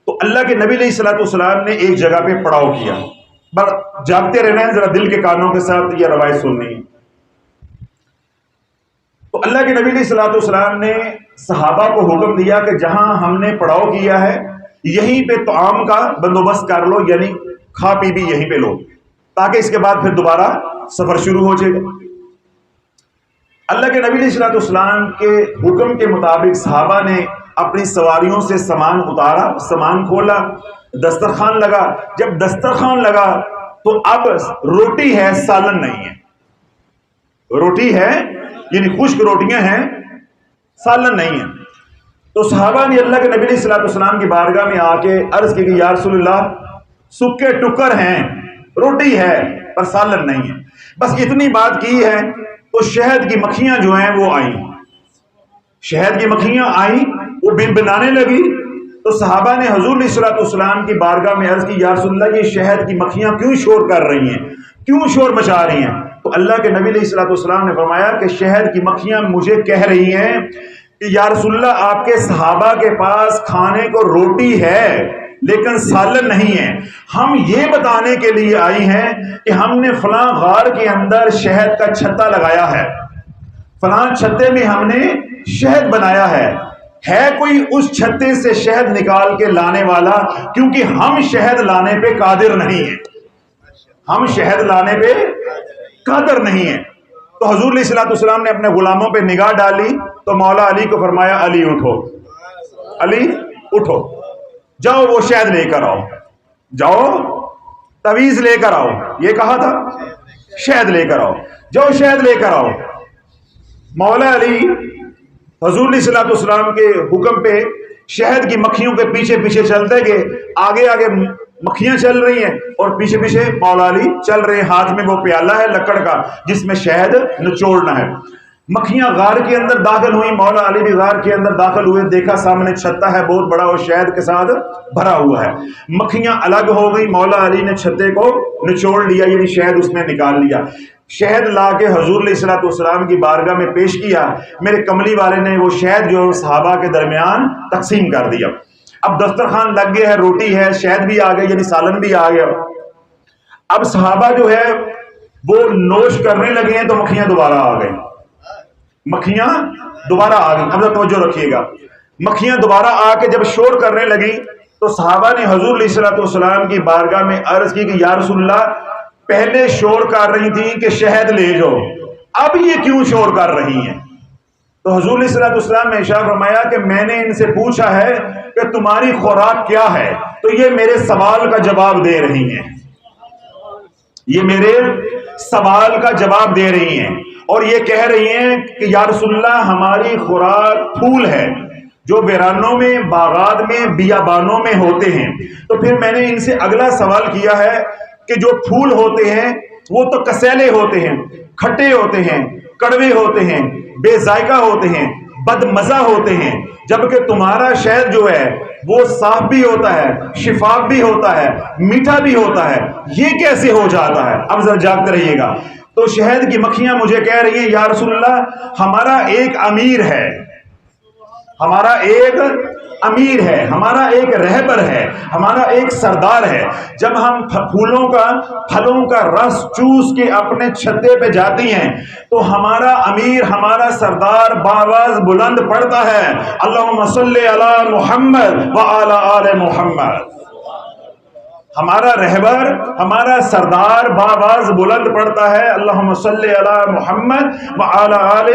تو اللہ کے نبی علیہ الصلوۃ والسلام نے ایک جگہ پہ پڑاؤ کیا. جاگتے رہنا ہے، ذرا دل کے کانوں کے ساتھ یہ روایت سننی ہے. تو اللہ کے نبی علیہ الصلوۃ والسلام نے صحابہ کو حکم دیا کہ جہاں ہم نے پڑاؤ کیا ہے یہیں پہ طعام کا بندوبست کر لو، یعنی کھا پی بھی یہیں پہ لو، تاکہ اس کے بعد پھر دوبارہ سفر شروع ہو جائے گا. اللہ کے نبی علیہ الصلوۃ والسلام کے حکم کے مطابق صحابہ نے اپنی سواریوں سے سامان اتارا، سامان کھولا، دسترخوان لگا. جب دسترخوان لگا تو اب روٹی ہے، سالن نہیں ہے. روٹی ہے یعنی خشک روٹیاں ہیں، سالن نہیں ہے. تو صحابہ نے اللہ کے نبی علیہ الصلوۃ والسلام کی بارگاہ میں آ کے عرض کی کہ یا رسول اللہ، سکے ٹکر ہیں، روٹی ہے پر سالن نہیں ہے. بس اتنی بات کی ہے تو شہد کی مکھیاں جو ہیں وہ آئیں، شہد کی مکھیاں آئیں، وہ بنانے لگی. تو صحابہ نے حضور علیہ الصلوۃ والسلام کی بارگاہ میں عرض کی یا رسول اللہ، یہ شہد کی مکھیاں کیوں شور کر رہی ہیں، کیوں شور مچا رہی ہیں؟ تو اللہ کے نبی علیہ الصلوۃ والسلام نے فرمایا کہ شہد کی مکھیاں مجھے کہہ رہی ہیں کہ یا رسول اللہ، آپ کے صحابہ کے پاس کھانے کو روٹی ہے لیکن سالن نہیں ہے. ہم یہ بتانے کے لیے آئی ہیں کہ ہم نے فلاں غار کے اندر شہد کا چھتا لگایا ہے، فلاں چھتے میں ہم نے شہد بنایا ہے کوئی اس چھتے سے شہد نکال کے لانے والا؟ کیونکہ ہم شہد لانے پہ قادر نہیں ہیں، ہم شہد لانے پہ قادر نہیں ہیں. تو حضور علیہ الصلوۃ والسلام نے اپنے غلاموں پہ نگاہ ڈالی تو مولا علی کو فرمایا علی اٹھو، علی اٹھو، جاؤ وہ شہد لے کر آؤ، جاؤ تویز لے کر آؤ. یہ کہا تھا شہد لے کر آؤ، جاؤ شہد لے کر آؤ. مولا علی حضور علیہ الصلوۃ والسلام کے حکم پہ شہد کی مکھیوں کے پیچھے پیچھے چلتے گئے. آگے آگے مکھیاں چل رہی ہیں اور پیچھے پیچھے مولا علی چل رہے ہیں. ہاتھ میں وہ پیالہ ہے لکڑ کا جس میں شہد نچوڑنا ہے. مکھیاں غار کے اندر داخل ہوئی، مولا علی بھی غار کے اندر داخل ہوئے. دیکھا سامنے چھتا ہے بہت بڑا اور شہد کے ساتھ بھرا ہوا ہے. مکھیاں الگ ہو گئی، مولا علی نے چھتے کو نچوڑ لیا، یعنی شہد اس میں نکال لیا. شہد لا کے حضور علیہ الصلوۃ والسلام کی بارگاہ میں پیش کیا. میرے کملی والے نے وہ شہد جو صحابہ کے درمیان تقسیم کر دیا. اب دسترخوان لگ گیا ہے، روٹی ہے، شہد بھی آ گیا، یعنی سالن بھی آ گیا. اب صحابہ جو ہے وہ نوش کرنے لگے ہیں تو مکھیاں دوبارہ آ گئی، مکھیاں دوبارہ آ گئی. اب توجہ رکھیے گا، مکھیاں دوبارہ آ کے جب شور کرنے لگی تو صحابہ نے حضور علیہ الصلوۃ والسلام کی بارگاہ میں عرض کی کہ یا رسول اللہ، پہلے شور کر رہی تھی کہ شہد لے جاؤ، اب یہ کیوں شور کر رہی ہیں؟ تو حضور علیہ الصلوۃ والسلام نے ارشاد فرمایا کہ میں نے ان سے پوچھا ہے کہ تمہاری خوراک کیا ہے، تو یہ میرے سوال کا جواب دے رہی ہیں، یہ میرے سوال کا جواب دے رہی ہیں اور یہ کہہ رہی ہیں کہ یا رسول اللہ ہماری خوراک پھول ہے جو ویرانوں میں، باغات میں، بیابانوں میں ہوتے ہیں. تو پھر میں نے ان سے اگلا سوال کیا ہے کہ جو پھول ہوتے ہیں وہ تو کسیلے ہوتے ہیں، کھٹے ہوتے ہیں، کڑوے ہوتے ہیں، بے ذائقہ ہوتے ہیں، بد مزہ ہوتے ہیں، جبکہ تمہارا شہد جو ہے وہ صاف بھی ہوتا ہے، شفاف بھی ہوتا ہے، میٹھا بھی ہوتا ہے، یہ کیسے ہو جاتا ہے؟ اب ذرا جاگتے رہیے گا. تو شہد کی مکھیاں مجھے کہہ رہی ہیں یا رسول اللہ ہمارا ایک امیر ہے، ہمارا ایک امیر ہے، ہمارا ایک رہبر ہے، ہمارا ایک سردار ہے. جب ہم پھولوں کا، پھلوں کا رس چوس کے اپنے چھتے پہ جاتی ہیں تو ہمارا امیر، ہمارا سردار باواز بلند پڑتا ہے اللہم صلی علی محمد وعلی آل محمد. ہمارا رہبر، ہمارا سردار باواز بلند پڑتا ہے اللہم صلی علی محمد وعلی آل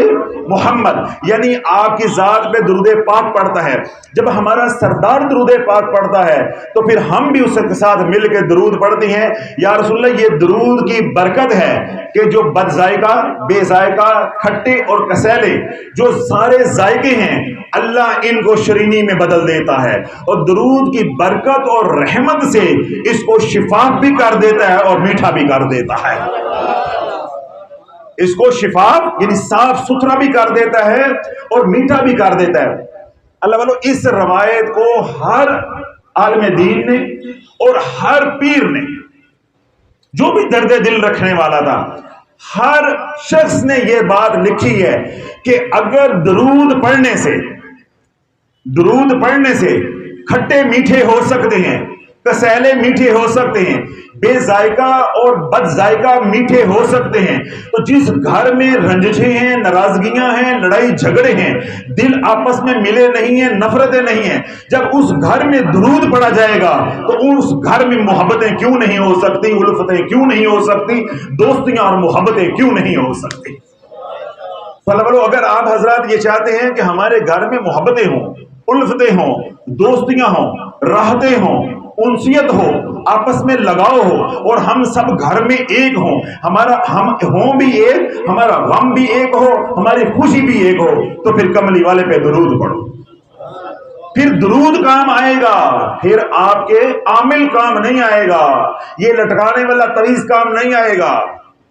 محمد، یعنی آپ کی ذات پہ درود پاک پڑتا ہے. جب ہمارا سردار درود پاک پڑتا ہے تو پھر ہم بھی اس کے ساتھ مل کے درود پڑھتے ہیں. یا رسول اللہ یہ درود کی برکت ہے کہ جو بد ذائقہ، بے ذائقہ، کھٹے اور کسیلے جو سارے ذائقے ہیں اللہ ان کو شرینی میں بدل دیتا ہے، اور درود کی برکت اور رحمت سے اس کو شفاف بھی کر دیتا ہے اور میٹھا بھی کر دیتا ہے. اس کو شفاف یعنی صاف ستھرا بھی کر دیتا ہے اور میٹھا بھی کر دیتا ہے. اللہ والو اس روایت کو ہر عالم دین نے اور ہر پیر نے، جو بھی درد دل رکھنے والا تھا، ہر شخص نے یہ بات لکھی ہے کہ اگر درود پڑھنے سے کھٹے میٹھے ہو سکتے ہیں، کسیلے میٹھے ہو سکتے ہیں، بے ذائقہ اور بد ذائقہ میٹھے ہو سکتے ہیں، تو جس گھر میں رنجشیں ہیں، ناراضگیاں ہیں، لڑائی جھگڑے ہیں، دل آپس میں ملے نہیں ہیں، نفرتیں نہیں ہیں، جب اس گھر میں درود پڑھا جائے گا تو اس گھر میں محبتیں کیوں نہیں ہو سکتی، الفتیں کیوں نہیں ہو سکتی، دوستیاں اور محبتیں کیوں نہیں ہو سکتی. اگر آپ حضرات یہ چاہتے ہیں کہ ہمارے گھر میں محبتیں ہوں، الفتیں ہوں، دوستیاں ہوں، راحتیں ہوں، انسیت ہو، آپس میں لگاؤ ہو اور ہم سب گھر میں ایک ہوں، ہم ہوں بھی ایک، ہمارا غم بھی ایک ہو، ہماری خوشی بھی ایک ہو، تو پھر کملی والے پہ درود پڑھو. پھر درود کام آئے گا، پھر آپ کے عامل کام نہیں آئے گا، یہ لٹکانے والا تویز کام نہیں آئے گا،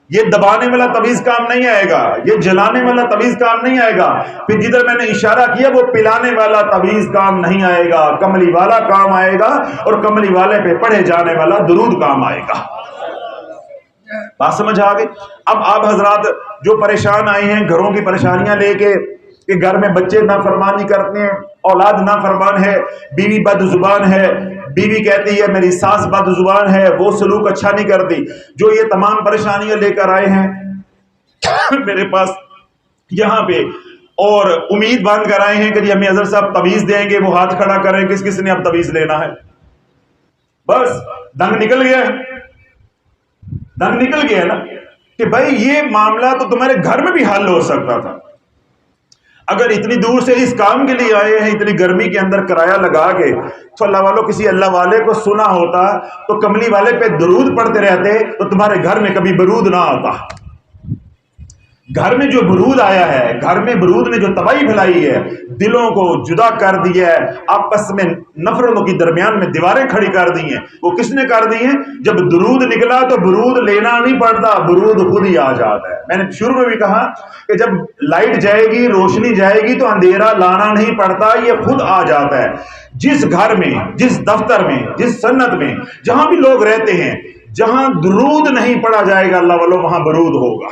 یہ دبانے والا تویز کام نہیں آئے گا، یہ جلانے والا تویز کام نہیں آئے گا، پھر جدھر میں نے اشارہ کیا وہ پلانے والا تویز کام نہیں آئے گا، کملی والا کام آئے گا اور کملی والے پہ پڑھے جانے والا درود کام آئے گا. بات سمجھ آ گئی؟ اب آپ حضرات جو پریشان آئے ہیں گھروں کی پریشانیاں لے کے کہ گھر میں بچے نافرمانی کرتے ہیں، اولاد نافرمان ہے، بیوی بد زبان ہے، بیوی کہتی ہے میری ساس بد زبان ہے، وہ سلوک اچھا نہیں کرتی، جو یہ تمام پریشانیاں لے کر آئے ہیں میرے پاس یہاں پہ، اور امید باندھ کر آئے ہیں کہ جی ہمیں حضرت صاحب تعویذ دیں گے، وہ ہاتھ کھڑا کریں کس کس نے اب تعویذ لینا ہے، بس دنگ نکل گیا، دنگ نکل گیا نا کہ بھائی یہ معاملہ تو تمہارے گھر میں بھی حل ہو سکتا تھا۔ اگر اتنی دور سے اس کام کے لیے آئے ہیں، اتنی گرمی کے اندر کرایہ لگا کے، تو اللہ والوں کسی اللہ والے کو سنا ہوتا تو کملی والے پہ درود پڑھتے رہتے تو تمہارے گھر میں کبھی برود نہ آتا۔ گھر میں جو برود آیا ہے، گھر میں برود نے جو تباہی پھیلائی ہے، دلوں کو جدا کر دیا ہے، آپس میں نفرتوں کی درمیان میں دیواریں کھڑی کر دی ہیں، وہ کس نے کر دی ہیں؟ جب درود نکلا تو برود لینا نہیں پڑتا، برود خود ہی آ جاتا ہے۔ میں نے شروع میں بھی کہا کہ جب لائٹ جائے گی، روشنی جائے گی تو اندھیرا لانا نہیں پڑتا، یہ خود آ جاتا ہے۔ جس گھر میں، جس دفتر میں، جس سنت میں، جہاں بھی لوگ رہتے ہیں، جہاں درود نہیں پڑھا جائے گا اللہ والو، وہاں برود ہوگا۔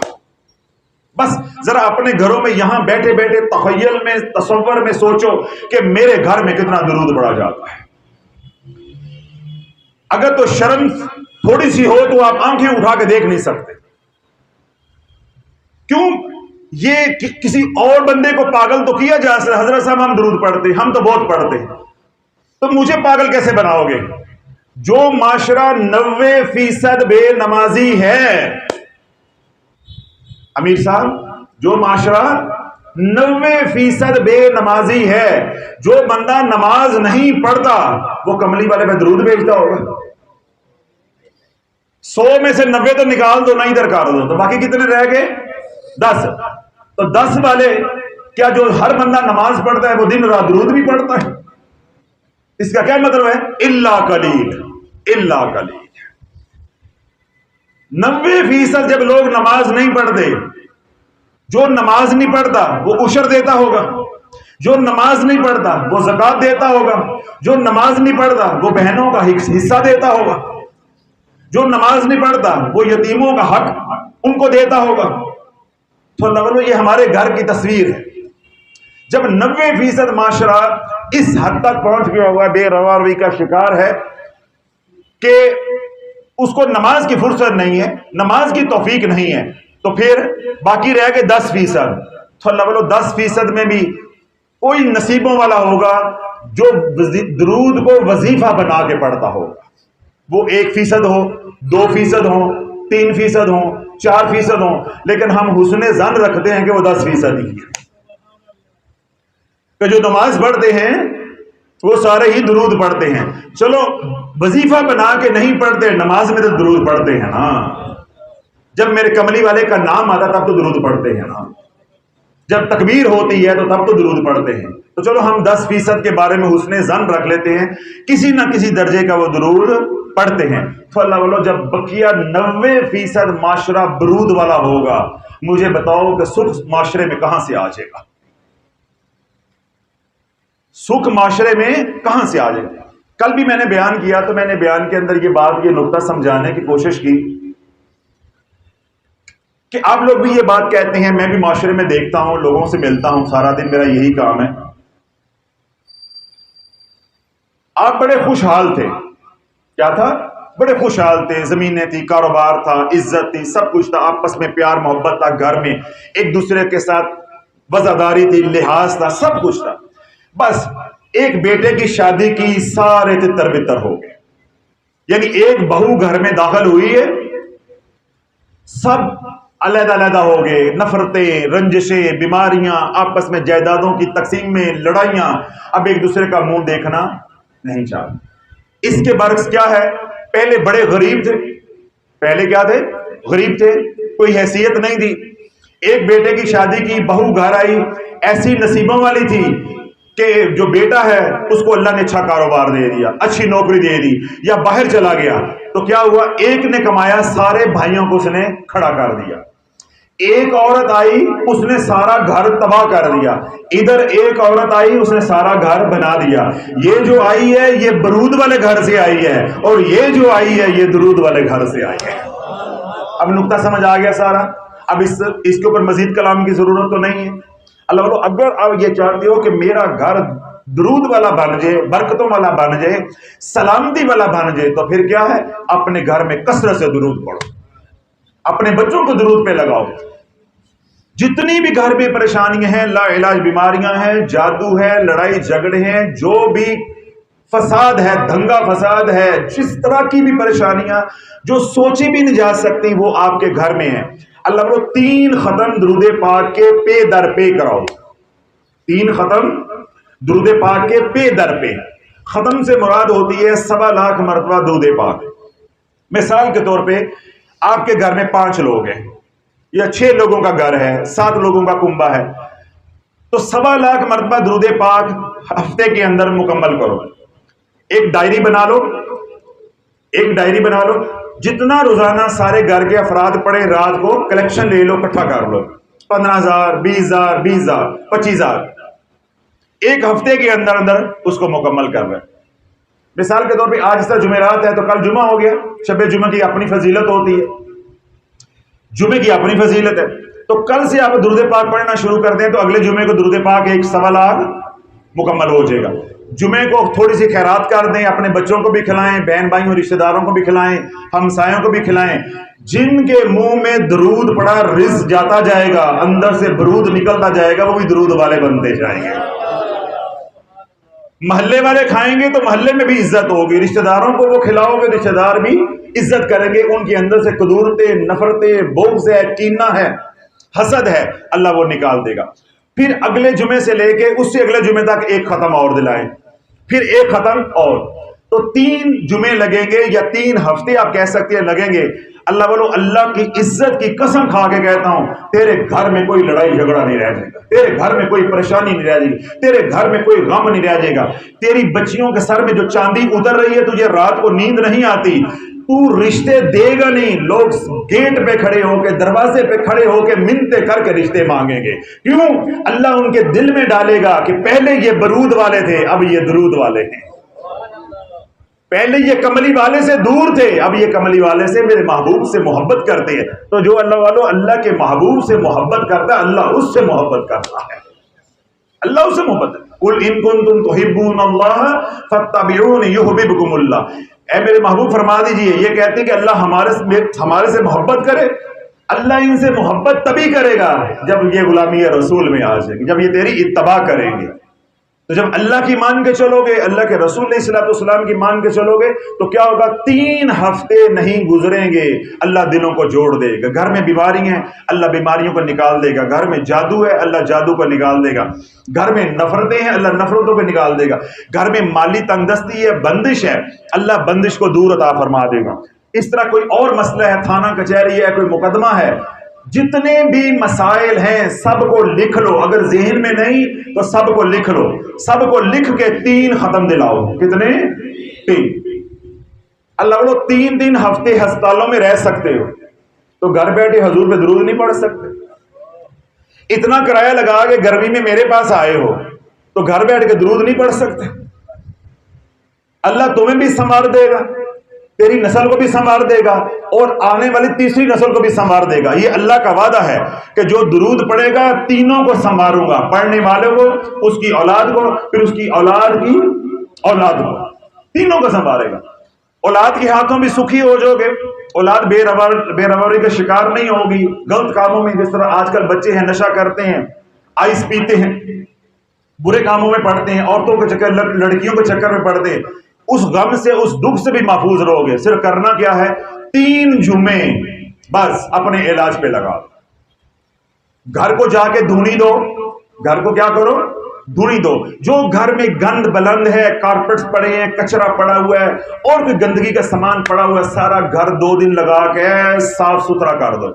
بس ذرا اپنے گھروں میں یہاں بیٹھے بیٹھے تخیل میں، تصور میں سوچو کہ میرے گھر میں کتنا درود پڑھا جاتا ہے۔ اگر تو شرم تھوڑی سی ہو تو آپ آنکھیں اٹھا کے دیکھ نہیں سکتے۔ کیوں؟ یہ کسی اور بندے کو پاگل تو کیا جا سکتا، حضرت صاحب ہم درود پڑھتے، ہم تو بہت پڑھتے ہیں، تو مجھے پاگل کیسے بناؤ گے؟ جو معاشرہ 90% بے نمازی ہے، امیر صاحب، جو معاشرہ 90% بے نمازی ہے، جو بندہ نماز نہیں پڑھتا، وہ کملی والے پہ درود بھیجتا ہوگا؟ 100 میں سے 90 تو نکال دو، نہیں درکار دو، تو باقی کتنے رہ گئے؟ 10۔ تو 10 والے کیا جو ہر بندہ نماز پڑھتا ہے وہ دن رات درود بھی پڑھتا ہے؟ اس کا کیا مطلب ہے؟ الا قلیل، الا قلیل۔ 90% جب لوگ نماز نہیں پڑھتے، جو نماز نہیں پڑھتا وہ عشر دیتا ہوگا، جو نماز نہیں پڑھتا وہ زکات دیتا ہوگا، جو نماز نہیں پڑھتا وہ بہنوں کا حصہ دیتا ہوگا، جو نماز نہیں پڑھتا وہ یتیموں کا حق ان کو دیتا ہوگا۔ تو اللہ، یہ ہمارے گھر کی تصویر ہے۔ جب 90% معاشرہ اس حد تک پہنچ گیا ہوا بے روی کا شکار ہے کہ اس کو نماز کی فرصت نہیں ہے، نماز کی توفیق نہیں ہے، تو پھر باقی رہ گئے 10%۔ تو اللہ والو 10% میں بھی کوئی نصیبوں والا ہوگا جو درود کو وظیفہ بنا کے پڑھتا ہوگا۔ وہ 1% ہو، 2% ہو، 3% ہو، 4% ہو، لیکن ہم حسن ظن رکھتے ہیں کہ وہ 10% ہی ہے، کہ جو نماز پڑھتے ہیں وہ سارے ہی درود پڑھتے ہیں۔ چلو وظیفہ بنا کے نہیں پڑھتے، نماز میں تو درود پڑھتے ہیں نا، جب میرے کملی والے کا نام آتا تب تو درود پڑھتے ہیں نا، جب تکبیر ہوتی ہے تو تب تو درود پڑھتے ہیں۔ تو چلو ہم 10% کے بارے میں حسن ظن رکھ لیتے ہیں، کسی نہ کسی درجے کا وہ درود پڑھتے ہیں۔ تو اللہ والو جب بقیہ 90% معاشرہ برود والا ہوگا، مجھے بتاؤ کہ سکھ معاشرے میں کہاں سے آ جائے گا؟ سکھ معاشرے میں کہاں سے آ جائے گا؟ کل بھی میں نے بیان کیا، تو میں نے بیان کے اندر یہ بات، یہ نقطہ سمجھانے کی کوشش کی کہ آپ لوگ بھی یہ بات کہتے ہیں، میں بھی معاشرے میں دیکھتا ہوں، لوگوں سے ملتا ہوں، سارا دن میرا یہی کام ہے، آپ بڑے خوشحال تھے، کیا تھا؟ بڑے خوشحال تھے، زمینیں تھی، کاروبار تھا، عزت تھی، سب کچھ تھا، آپس میں پیار محبت تھا، گھر میں ایک دوسرے کے ساتھ وفاداری تھی، لحاظ تھا، سب کچھ تھا۔ بس ایک بیٹے کی شادی کی، سارے تتر بتر ہو گئے، یعنی ایک بہو گھر میں داخل ہوئی ہے، سب علیحدہ علیحدہ ہو گئے، نفرتیں، رنجشیں، بیماریاں، آپس میں جائیدادوں کی تقسیم میں لڑائیاں، اب ایک دوسرے کا منہ دیکھنا نہیں چاہتے۔ اس کے برعکس کیا ہے؟ پہلے بڑے غریب تھے، پہلے کیا تھے؟ غریب تھے، کوئی حیثیت نہیں تھی، ایک بیٹے کی شادی کی، بہو گھر آئی، ایسی نصیبوں والی تھی کہ جو بیٹا ہے اس کو اللہ نے اچھا کاروبار دے دیا، اچھی نوکری دے دی، یا باہر چلا گیا، تو کیا ہوا؟ ایک نے کمایا، سارے بھائیوں کو اس نے کھڑا کر دیا۔ ایک عورت آئی، اس نے سارا گھر تباہ کر دیا، ادھر ایک عورت آئی، اس نے سارا گھر بنا دیا۔ یہ جو آئی ہے یہ برود والے گھر سے آئی ہے، اور یہ جو آئی ہے یہ درود والے گھر سے آئی ہے۔ اب نقطہ سمجھ آ گیا سارا؟ اب اس کے اوپر مزید کلام کی ضرورت تو نہیں ہے۔ اللہ اگر آپ یہ چاہتے ہو کہ میرا گھر درود والا بن جائے، برکتوں والا بن جائے، سلامتی والا بن جائے، تو پھر کیا ہے؟ اپنے گھر میں کثرت سے درود پڑھو، اپنے بچوں کو درود پہ لگاؤ۔ جتنی بھی گھر میں پریشانیاں ہیں، لا علاج بیماریاں ہیں، جادو ہے، لڑائی جھگڑے ہیں، جو بھی فساد ہے، دنگا فساد ہے، جس طرح کی بھی پریشانیاں جو سوچی بھی نہیں جا سکتی وہ آپ کے گھر میں ہیں، اللہ بولو 3 ختم درود پاک کے پے در پے کراؤ۔ 3 ختم درود پاک کے پے در پے۔ ختم سے مراد ہوتی ہے 1.25 لاکھ مرتبہ درود پاک۔ مثال کے طور پہ آپ کے گھر میں 5 لوگ ہیں یا 6 لوگوں کا گھر ہے، 7 لوگوں کا کنبہ ہے، تو 1.25 لاکھ مرتبہ درود پاک ہفتے کے اندر مکمل کرو۔ ایک ڈائری بنا لو، ایک ڈائری بنا لو، جتنا روزانہ سارے گھر کے افراد پڑے رات کو کلیکشن لے لو، اکٹھا کر لو، 15,000 20,000 20,000 25,000، ایک ہفتے کے اندر اندر اس کو مکمل کر رہے۔ مثال کے طور پہ آج اس طرح جمعرات ہے تو کل جمعہ ہو گیا، شب جمعہ کی اپنی فضیلت ہوتی ہے، جمعے کی اپنی فضیلت ہے، تو کل سے آپ درود پاک پڑھنا شروع کر دیں تو اگلے جمعے کو درود پاک 1.25 لاکھ مکمل ہو جائے گا۔ جمعے کو تھوڑی سی خیرات کر دیں، اپنے بچوں کو بھی کھلائیں، بہن بھائیوں رشتہ داروں کو بھی کھلائیں، ہمسایوں کو بھی کھلائیں۔ جن کے منہ میں درود پڑا رزق جاتا جائے گا، اندر سے برود نکلتا جائے گا، وہ بھی درود والے بنتے جائیں گے۔ محلے والے کھائیں گے تو محلے میں بھی عزت ہوگی، رشتہ داروں کو وہ کھلاؤ گے، رشتہ دار بھی عزت کریں گے، ان کے اندر سے قدورتیں، نفرتیں، بغض ہے، کینہ ہے، حسد ہے، اللہ وہ نکال دے گا۔ پھر اگلے جمعے سے لے کے اس سے اگلے جمعے تک ایک ختم اور دلائیں، پھر ایک ختم اور، تو 3 جمعے لگیں گے یا 3 ہفتے آپ کہہ سکتے ہیں لگیں گے۔ اللہ بولو اللہ کی عزت کی قسم کھا کے کہتا ہوں، تیرے گھر میں کوئی لڑائی جھگڑا نہیں رہ جائے گا، تیرے گھر میں کوئی پریشانی نہیں رہ جائے گی، تیرے گھر میں کوئی غم نہیں رہ جائے گا، تیری بچیوں کے سر میں جو چاندی اتر رہی ہے تجھے رات کو نیند نہیں آتی، تو رشتے دے گا نہیں، لوگ گیٹ پہ کھڑے ہو کے، دروازے پہ کھڑے ہو کے منتیں کر کے رشتے مانگیں گے۔ کیوں؟ اللہ ان کے دل میں ڈالے گا کہ پہلے یہ برود والے تھے، اب یہ درود والے ہیں، پہلے یہ کملی والے سے دور تھے، اب یہ کملی والے سے، میرے محبوب سے محبت کرتے ہیں۔ تو جو اللہ والوں اللہ کے محبوب سے محبت کرتا ہے، اللہ اس سے محبت کرتا ہے، اللہ اس سے محبت ہے۔ قُلْ إِن كُنتُمْ تُحِبُّونَ اللَّهَ فَاتَّبِعُونِ يُحْبِبْكُمُ اللَّهُ۔ اے میرے محبوب فرما دیجئے، یہ کہتے ہیں کہ اللہ ہمارے سے محبت کرے، اللہ ان سے محبت تبھی کرے گا جب یہ غلامی رسول میں آ جائے گی، جب یہ تیری اتباع کریں گے۔ تو جب اللہ کی مان کے چلو گے، اللہ کے رسول علیہ الصلوۃ والسلام کی مان کے چلو گے، تو کیا ہوگا؟ 3 ہفتے نہیں گزریں گے، اللہ دلوں کو جوڑ دے گا۔ گھر میں بیماری ہیں، اللہ بیماریوں کو نکال دے گا، گھر میں جادو ہے، اللہ جادو کو نکال دے گا، گھر میں نفرتیں ہیں، اللہ نفرتوں کو نکال دے گا، گھر میں مالی تنگ دستی ہے، بندش ہے، اللہ بندش کو دور عطا فرما دے گا۔ اس طرح کوئی اور مسئلہ ہے، تھانہ کچہری ہے، کوئی مقدمہ ہے، جتنے بھی مسائل ہیں سب کو لکھ لو، اگر ذہن میں نہیں تو سب کو لکھ لو، سب کو لکھ کے 3 ختم دلاؤ۔ کتنے؟ 3۔ اللہ بولو 3 ہفتے ہسپتالوں میں رہ سکتے ہو تو گھر بیٹھے حضور پہ درود نہیں پڑھ سکتے؟ اتنا کرایہ لگا کے گرمی میں میرے پاس آئے ہو تو گھر بیٹھ کے درود نہیں پڑھ سکتے؟ اللہ تمہیں بھی سنوار دے گا، تیری نسل کو بھی سنوار دے گا، اور آنے والی تیسری نسل کو بھی سنوار دے گا۔ یہ اللہ کا وعدہ ہے کہ جو درود پڑھے گا تینوں کو سنواروں گا، پڑھنے والے کو، اس کی اولاد کو، پھر اس کی اولاد کی اولاد کو، تینوں کو سنوارے گا۔ اولاد کے ہاتھوں بھی سکھی ہو جاؤ گے، اولاد بے روری کا شکار نہیں ہوگی، غلط کاموں میں، جس طرح آج کل بچے ہیں نشہ کرتے ہیں، آئس پیتے ہیں، برے کاموں میں پڑتے ہیں، عورتوں کے چکر، لڑکیوں کے چکر میں پڑتے ہیں، اس غم سے، اس دکھ سے بھی محفوظ رہو گے۔ صرف کرنا کیا ہے؟ 3 جمعے بس اپنے علاج پہ لگا، گھر کو جا کے دھونی دو، گھر کو کیا کرو؟ دھونی دو۔ جو گھر میں گند بلند ہے، کارپیٹس پڑے ہیں، کچرا پڑا ہوا ہے، اور کوئی گندگی کا سامان پڑا ہوا ہے، سارا گھر 2 دن لگا کے صاف ستھرا کر دو۔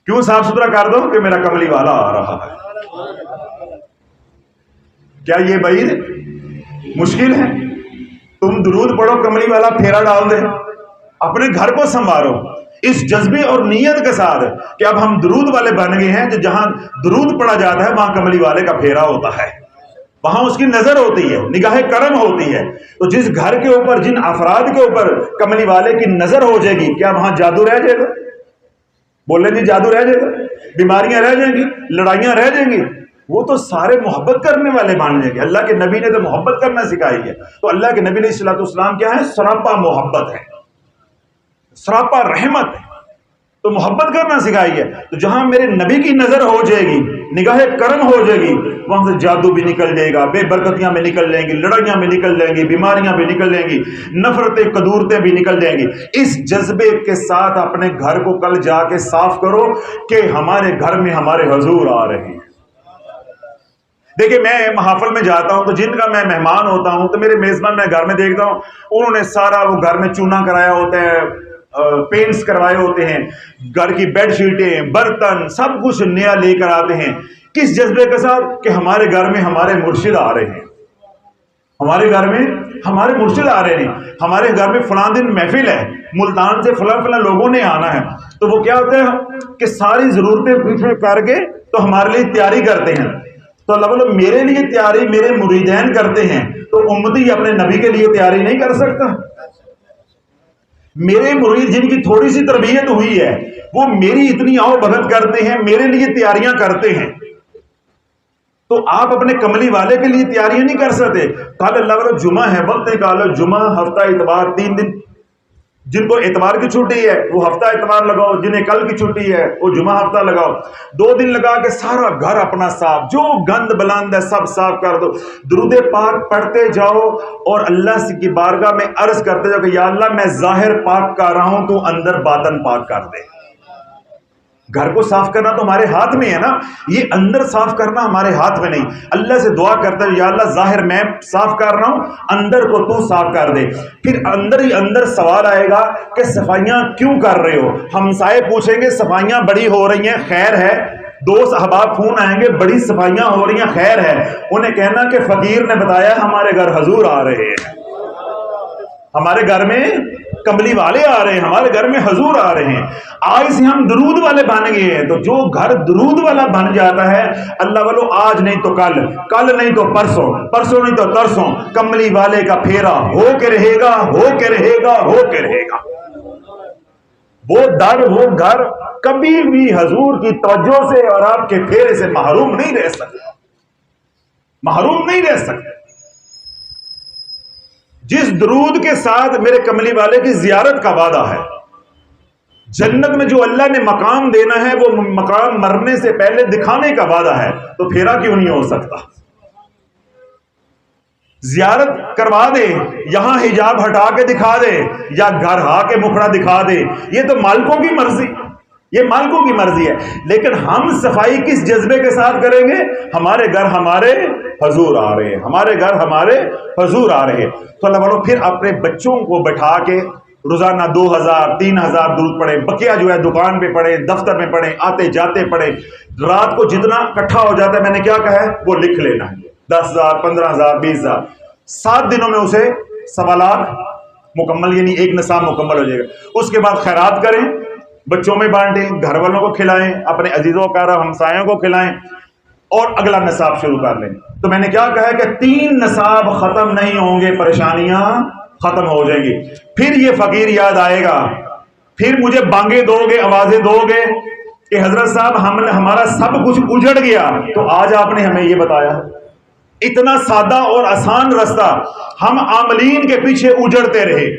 کیوں صاف ستھرا کر دو؟ کہ میرا کملی والا آ رہا ہے۔ کیا یہ بعید مشکل ہے؟ تم درود پڑھو، کملی والا پھیرا ڈال دے، اپنے گھر کو سنوارو اس جذبے اور نیت کے ساتھ کہ اب ہم درود والے بن گئے ہیں، جو جہاں درود پڑھا جاتا ہے وہاں کملی والے کا پھیرا ہوتا ہے، وہاں اس کی نظر ہوتی ہے، نگاہ کرم ہوتی ہے۔ تو جس گھر کے اوپر، جن افراد کے اوپر کملی والے کی نظر ہو جائے گی، کیا وہاں جادو رہ جائے گا؟ بولیں جی جادو رہ جائے گا، بیماریاں رہ جائیں گی، لڑائیاں رہ جائیں گی، وہ تو سارے محبت کرنے والے بن جائیں گے. اللہ کے نبی نے تو محبت کرنا سکھائی ہے. تو اللہ کے نبی علیہ الصلوۃ والسلام کیا ہے؟ سراپا محبت ہے، سراپا رحمت ہے، تو محبت کرنا سکھائی ہے. تو جہاں میرے نبی کی نظر ہو جائے گی، نگاہ کرم ہو جائے گی، وہاں سے جادو بھی نکل جائے گا، بے برکتیاں بھی نکل جائیں گی، لڑائیاں بھی نکل جائیں گی، بیماریاں بھی نکل جائیں گی، نفرتیں قدورتیں بھی نکل جائیں گی. اس جذبے کے ساتھ اپنے گھر کو کل جا کے صاف کرو کہ ہمارے گھر میں ہمارے حضور آ رہے ہیں. دیکھیں میں محافل میں جاتا ہوں تو جن کا میں مہمان ہوتا ہوں تو میرے میزبان میں گھر میں دیکھتا ہوں انہوں نے سارا وہ گھر میں چونا کرایا ہوتا ہے، پینٹس کروائے ہوتے ہیں، گھر کی بیڈ شیٹیں، برتن، سب کچھ نیا لے کر آتے ہیں. کس جذبے کے ساتھ؟ کہ ہمارے گھر میں ہمارے مرشد آ رہے ہیں، ہمارے گھر میں ہمارے مرشد آ رہے ہیں، ہمارے گھر میں فلاں دن محفل ہے، ملتان سے فلاں فلاں لوگوں نے آنا ہے. تو وہ کیا ہوتا ہے کہ ساری ضرورتیں پیچھے کر کے تو ہمارے لیے تیاری کرتے ہیں. تو اللہ بولو میرے لیے تیاری میرے مریدین کرتے ہیں، تو امتی اپنے نبی کے لیے تیاری نہیں کر سکتا؟ میرے مرید جن کی تھوڑی سی تربیت ہوئی ہے وہ میری اتنی آؤ بھگت کرتے ہیں، میرے لیے تیاریاں کرتے ہیں، تو آپ اپنے کملی والے کے لیے تیاریاں نہیں کر سکتے؟ کل اللہ والا جمعہ ہے، وقت نکالو، جمعہ، ہفتہ اتوار، 3 دن. جن کو اتوار کی چھٹی ہے وہ ہفتہ اتوار لگاؤ، جنہیں کل کی چھٹی ہے وہ جمعہ ہفتہ لگاؤ. 2 دن لگا کے سارا گھر اپنا صاف، جو گند بلند ہے سب صاف کر دو، درود پاک پڑھتے جاؤ اور اللہ کی بارگاہ میں عرض کرتے جاؤ کہ یا اللہ میں ظاہر پاک کر رہا ہوں، تو اندر باطن پاک کر دے. گھر کو صاف کرنا تو ہمارے ہاتھ میں ہے نا، یہ اندر صاف کرنا ہمارے ہاتھ میں نہیں. اللہ سے دعا کرتا ہے یا اللہ ظاہر میں صاف کر رہا ہوں، اندر کو تو صاف کر دے. پھر اندر ہی اندر سوال آئے گا کہ صفائیاں کیوں کر رہے ہو؟ ہمسائے پوچھیں گے صفائیاں بڑی ہو رہی ہیں، خیر ہے. دوست احباب فون آئیں گے بڑی صفائیاں ہو رہی ہیں، خیر ہے. انہیں کہنا کہ فقیر نے بتایا ہمارے گھر حضور آ رہے ہیں، ہمارے گھر میں کملی والے آ رہے ہیں، ہمارے گھر میں حضور آ رہے ہیں. آج سے ہم درود والے بن گئے ہیں. تو جو گھر درود والا بن جاتا ہے، اللہ والو آج نہیں تو کل، کل نہیں تو پرسوں، پرسوں نہیں تو ترسوں کملی والے کا پھیرا ہو کے رہے گا، ہو کے رہے گا، ہو کے رہے گا. وہ در وہ گھر کبھی بھی حضور کی توجہ سے اور آپ کے پھیرے سے محروم نہیں رہ سکتا، محروم نہیں رہ سکتا. جس درود کے ساتھ میرے کملی والے کی زیارت کا وعدہ ہے، جنت میں جو اللہ نے مقام دینا ہے وہ مقام مرنے سے پہلے دکھانے کا وعدہ ہے، تو پھیرا کیوں نہیں ہو سکتا؟ زیارت کروا دے، یہاں حجاب ہٹا کے دکھا دے یا گھر آ کے مکھڑا دکھا دے، یہ تو مالکوں کی مرضی، یہ مالکوں کی مرضی ہے. لیکن ہم صفائی کس جذبے کے ساتھ کریں گے؟ ہمارے گھر ہمارے حضور آ رہے ہیں، ہمارے گھر ہمارے حضور آ رہے ہیں. تو اللہ والوں پھر اپنے بچوں کو بٹھا کے روزانہ 2000 3000 درود پڑھیں. بقیہ جو ہے دکان پہ پڑھیں، دفتر میں پڑھیں، آتے جاتے پڑھیں. رات کو جتنا اکٹھا ہو جاتا ہے میں نے کیا کہا ہے وہ لکھ لینا ہے، 10,000 15,000 20,000. 7 دنوں میں اسے 1.25 لاکھ مکمل، یعنی ایک نصاب مکمل ہو جائے گا. اس کے بعد خیرات کریں، بچوں میں بانٹیں، گھر والوں کو کھلائیں، اپنے عزیزوں کا ہمسایوں کو کھلائیں، اور اگلا نصاب شروع کر لیں. تو میں نے کیا کہا ہے کہ 3 نصاب ختم نہیں ہوں گے پریشانیاں ختم ہو جائیں گی. پھر یہ فقیر یاد آئے گا، پھر مجھے بانگیں دو گے، آوازیں دو گے کہ حضرت صاحب ہمارا سب کچھ اجڑ گیا، تو آج آپ نے ہمیں یہ بتایا. اتنا سادہ اور آسان رستہ، ہم عاملین کے پیچھے اجڑتے رہے،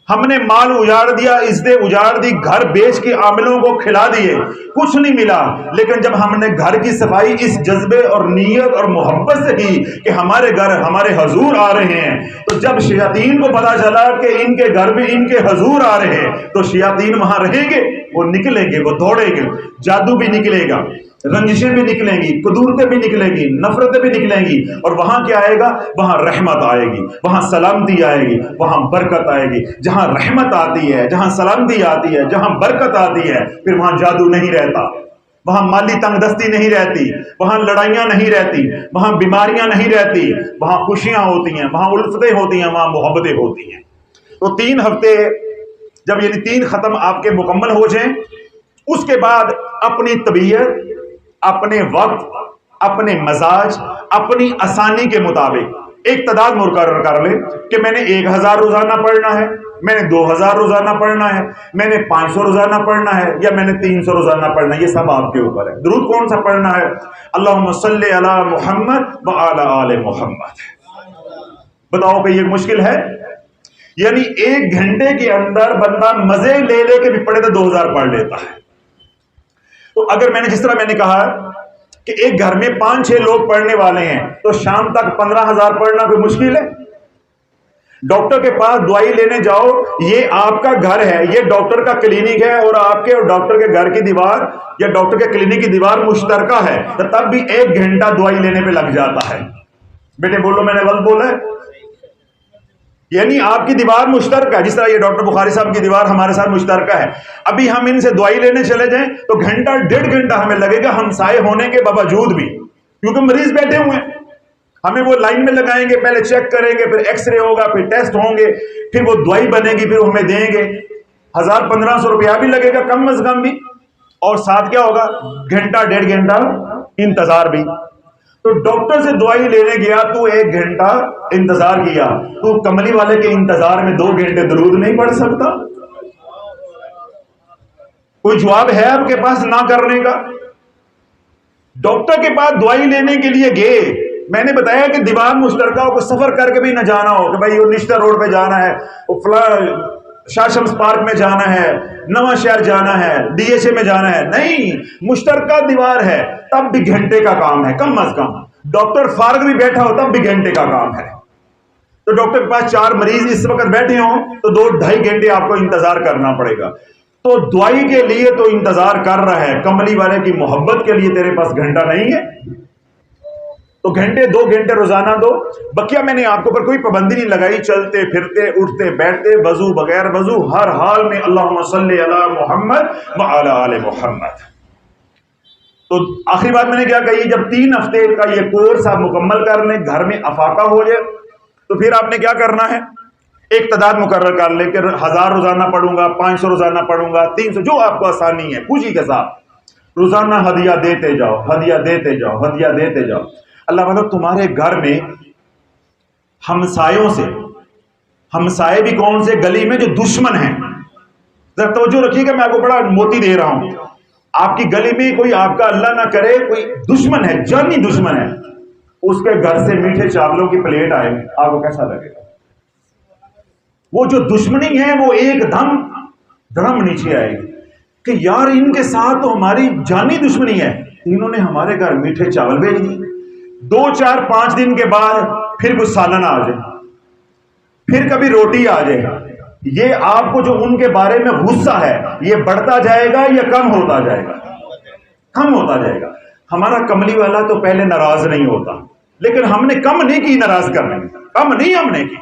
ہم نے مال اجاڑ دیا، عزتیں اجاڑ دی، گھر بیچ کے عاملوں کو کھلا دیے، کچھ نہیں ملا. لیکن جب ہم نے گھر کی صفائی اس جذبے اور نیت اور محبت سے کی کہ ہمارے گھر ہمارے حضور آ رہے ہیں، تو جب شیاطین کو پتا چلا کہ ان کے گھر میں ان کے حضور آ رہے ہیں، تو شیاطین وہاں رہیں گے، وہ نکلیں گے، وہ دوڑیں گے. جادو بھی نکلے گا، رنجشیں بھی نکلیں گی، قدورتیں بھی نکلیں گی، نفرتیں بھی نکلیں گی. اور وہاں کیا آئے گا؟ وہاں رحمت آئے گی، وہاں سلامتی آئے گی، وہاں برکت آئے گی. جہاں رحمت آتی ہے، جہاں سلامتی آتی ہے، جہاں برکت آتی ہے، پھر وہاں جادو نہیں رہتا، وہاں مالی تنگ دستی نہیں رہتی، وہاں لڑائیاں نہیں رہتی، وہاں بیماریاں نہیں رہتی، وہاں خوشیاں ہوتی ہیں، وہاں الفتیں ہوتی ہیں، وہاں محبتیں ہوتی ہیں. تو 3 ہفتے جب یعنی 3 ختم آپ کے مکمل ہو جائیں، اس کے بعد اپنی طبیعت، اپنے وقت، اپنے مزاج، اپنی آسانی کے مطابق ایک تعداد مقرر کر لے کہ میں نے 1000 روزانہ پڑھنا ہے، میں نے 2000 روزانہ پڑھنا ہے، میں نے 500 روزانہ پڑھنا ہے، یا میں نے 300 روزانہ پڑھنا ہے، یہ سب آپ کے اوپر ہے۔ درود کون سا پڑھنا ہے؟ اللہم صلی علی محمد وعلی آل محمد۔ بتاؤ کہ یہ مشکل ہے؟ یعنی 1 گھنٹے کے اندر بندہ مزے لے لے کے بھی پڑھے تو 2000 پڑھ لیتا ہے۔ تو اگر میں نے جس طرح میں نے کہا کہ ایک گھر میں 5-6 لوگ پڑھنے والے ہیں تو شام تک 15,000 پڑھنا کوئی مشکل ہے؟ ڈاکٹر کے پاس دوائی لینے جاؤ، یہ آپ کا گھر ہے، یہ ڈاکٹر کا کلینک ہے، اور آپ کے اور ڈاکٹر کے گھر کی دیوار یا ڈاکٹر کے کلینک کی دیوار مشترکہ ہے، تو تب بھی 1 گھنٹہ دوائی لینے پہ لگ جاتا ہے۔ بیٹے بولو میں نے غلط بولا ہے؟ یعنی آپ کی دیوار مشترکہ ہے، جس طرح یہ ڈاکٹر بخاری صاحب کی دیوار ہمارے ساتھ مشترکہ ہے، ابھی ہم ان سے دوائی لینے چلے جائیں تو گھنٹہ 1.5 گھنٹہ ہمیں لگے گا، ہمسائے ہونے کے باوجود بھی، کیونکہ مریض بیٹھے ہوئے ہیں، ہمیں وہ لائن میں لگائیں گے، پہلے چیک کریں گے، پھر ایکس رے ہوگا، پھر ٹیسٹ ہوں گے، پھر وہ دوائی بنے گی، پھر ہمیں دیں گے، 1000-1500 روپیہ بھی لگے گا کم از کم بھی، اور ساتھ کیا ہوگا؟ گھنٹہ 1.5 گھنٹہ انتظار بھی۔ تو ڈاکٹر سے دوائی لینے گیا تو 1 گھنٹہ انتظار کیا، تو کملی والے کے انتظار میں 2 گھنٹے درود نہیں پڑھ سکتا؟ کوئی جواب ہے آپ کے پاس نہ کرنے کا؟ ڈاکٹر کے پاس دوائی لینے کے لیے گئے، میں نے بتایا کہ دیوار مشترکہ ہو، کوئی سفر کر کے بھی نہ جانا ہو کہ بھائی وہ نشتر روڈ پہ جانا ہے، وہ فلاں شاہ شمس پارک میں جانا ہے، نواں شہر جانا ہے، ڈی ایچ اے میں جانا ہے، نہیں، مشترکہ دیوار ہے، تب بھی گھنٹے کا کام ہے کم از کم۔ ڈاکٹر فارغ بھی بیٹھا ہو تب بھی گھنٹے کا کام ہے۔ تو ڈاکٹر کے پاس 4 مریض اس وقت بیٹھے ہوں تو 2-2.5 گھنٹے آپ کو انتظار کرنا پڑے گا۔ تو دوائی کے لیے تو انتظار کر رہا ہے، کملی والے کی محبت کے لیے تیرے پاس گھنٹہ نہیں ہے؟ تو گھنٹے 2 گھنٹے روزانہ دو۔ بقیہ میں نے آپ کو پر کوئی پابندی نہیں لگائی، چلتے پھرتے اٹھتے بیٹھتے وضو بغیر وضو ہر حال میں اللہم صلی علی محمد وعلی آل محمد۔ تو آخری بات میں نے کیا کہی، جب 3 ہفتے کا یہ کورس آپ مکمل کر لیں، گھر میں افاقہ ہو جائے، تو پھر آپ نے کیا کرنا ہے؟ ایک تعداد مقرر کر لیں کہ 1000 روزانہ پڑھوں گا، 500 روزانہ پڑھوں گا، 300، جو آپ کو آسانی ہے، خوشی کے ساتھ روزانہ ہدیہ دیتے جاؤ، ہدیہ دیتے جاؤ، ہدیہ دیتے جاؤ۔ اللہ تعالیٰ تمہارے گھر میں ہمسایوں سے، ہمسائے بھی کون سے؟ گلی میں جو دشمن ہیں، ذرا توجہ رکھیے گا، میں آپ کو بڑا موتی دے رہا ہوں۔ آپ کی گلی میں کوئی آپ کا اللہ نہ کرے کوئی دشمن ہے، جانی دشمن ہے، اس کے گھر سے میٹھے چاولوں کی پلیٹ آئے، آپ کو کیسا لگے گا؟ وہ جو دشمنی ہے وہ ایک دم دھڑم نیچے آئے گی کہ یار ان کے ساتھ تو ہماری جانی دشمنی ہے، انہوں نے ہمارے گھر میٹھے چاول بھیج دیے۔ 2-4-5 دن کے بعد پھر کچھ سالن آ جائے، پھر کبھی روٹی آ جائے، یہ آپ کو جو ان کے بارے میں غصہ ہے یہ بڑھتا جائے گا یا کم ہوتا جائے گا؟ کم ہوتا جائے گا۔ ہمارا کملی والا تو پہلے ناراض نہیں ہوتا، لیکن ہم نے کم نہیں کی ناراض کرنے میں، کم نہیں ہم نے کی،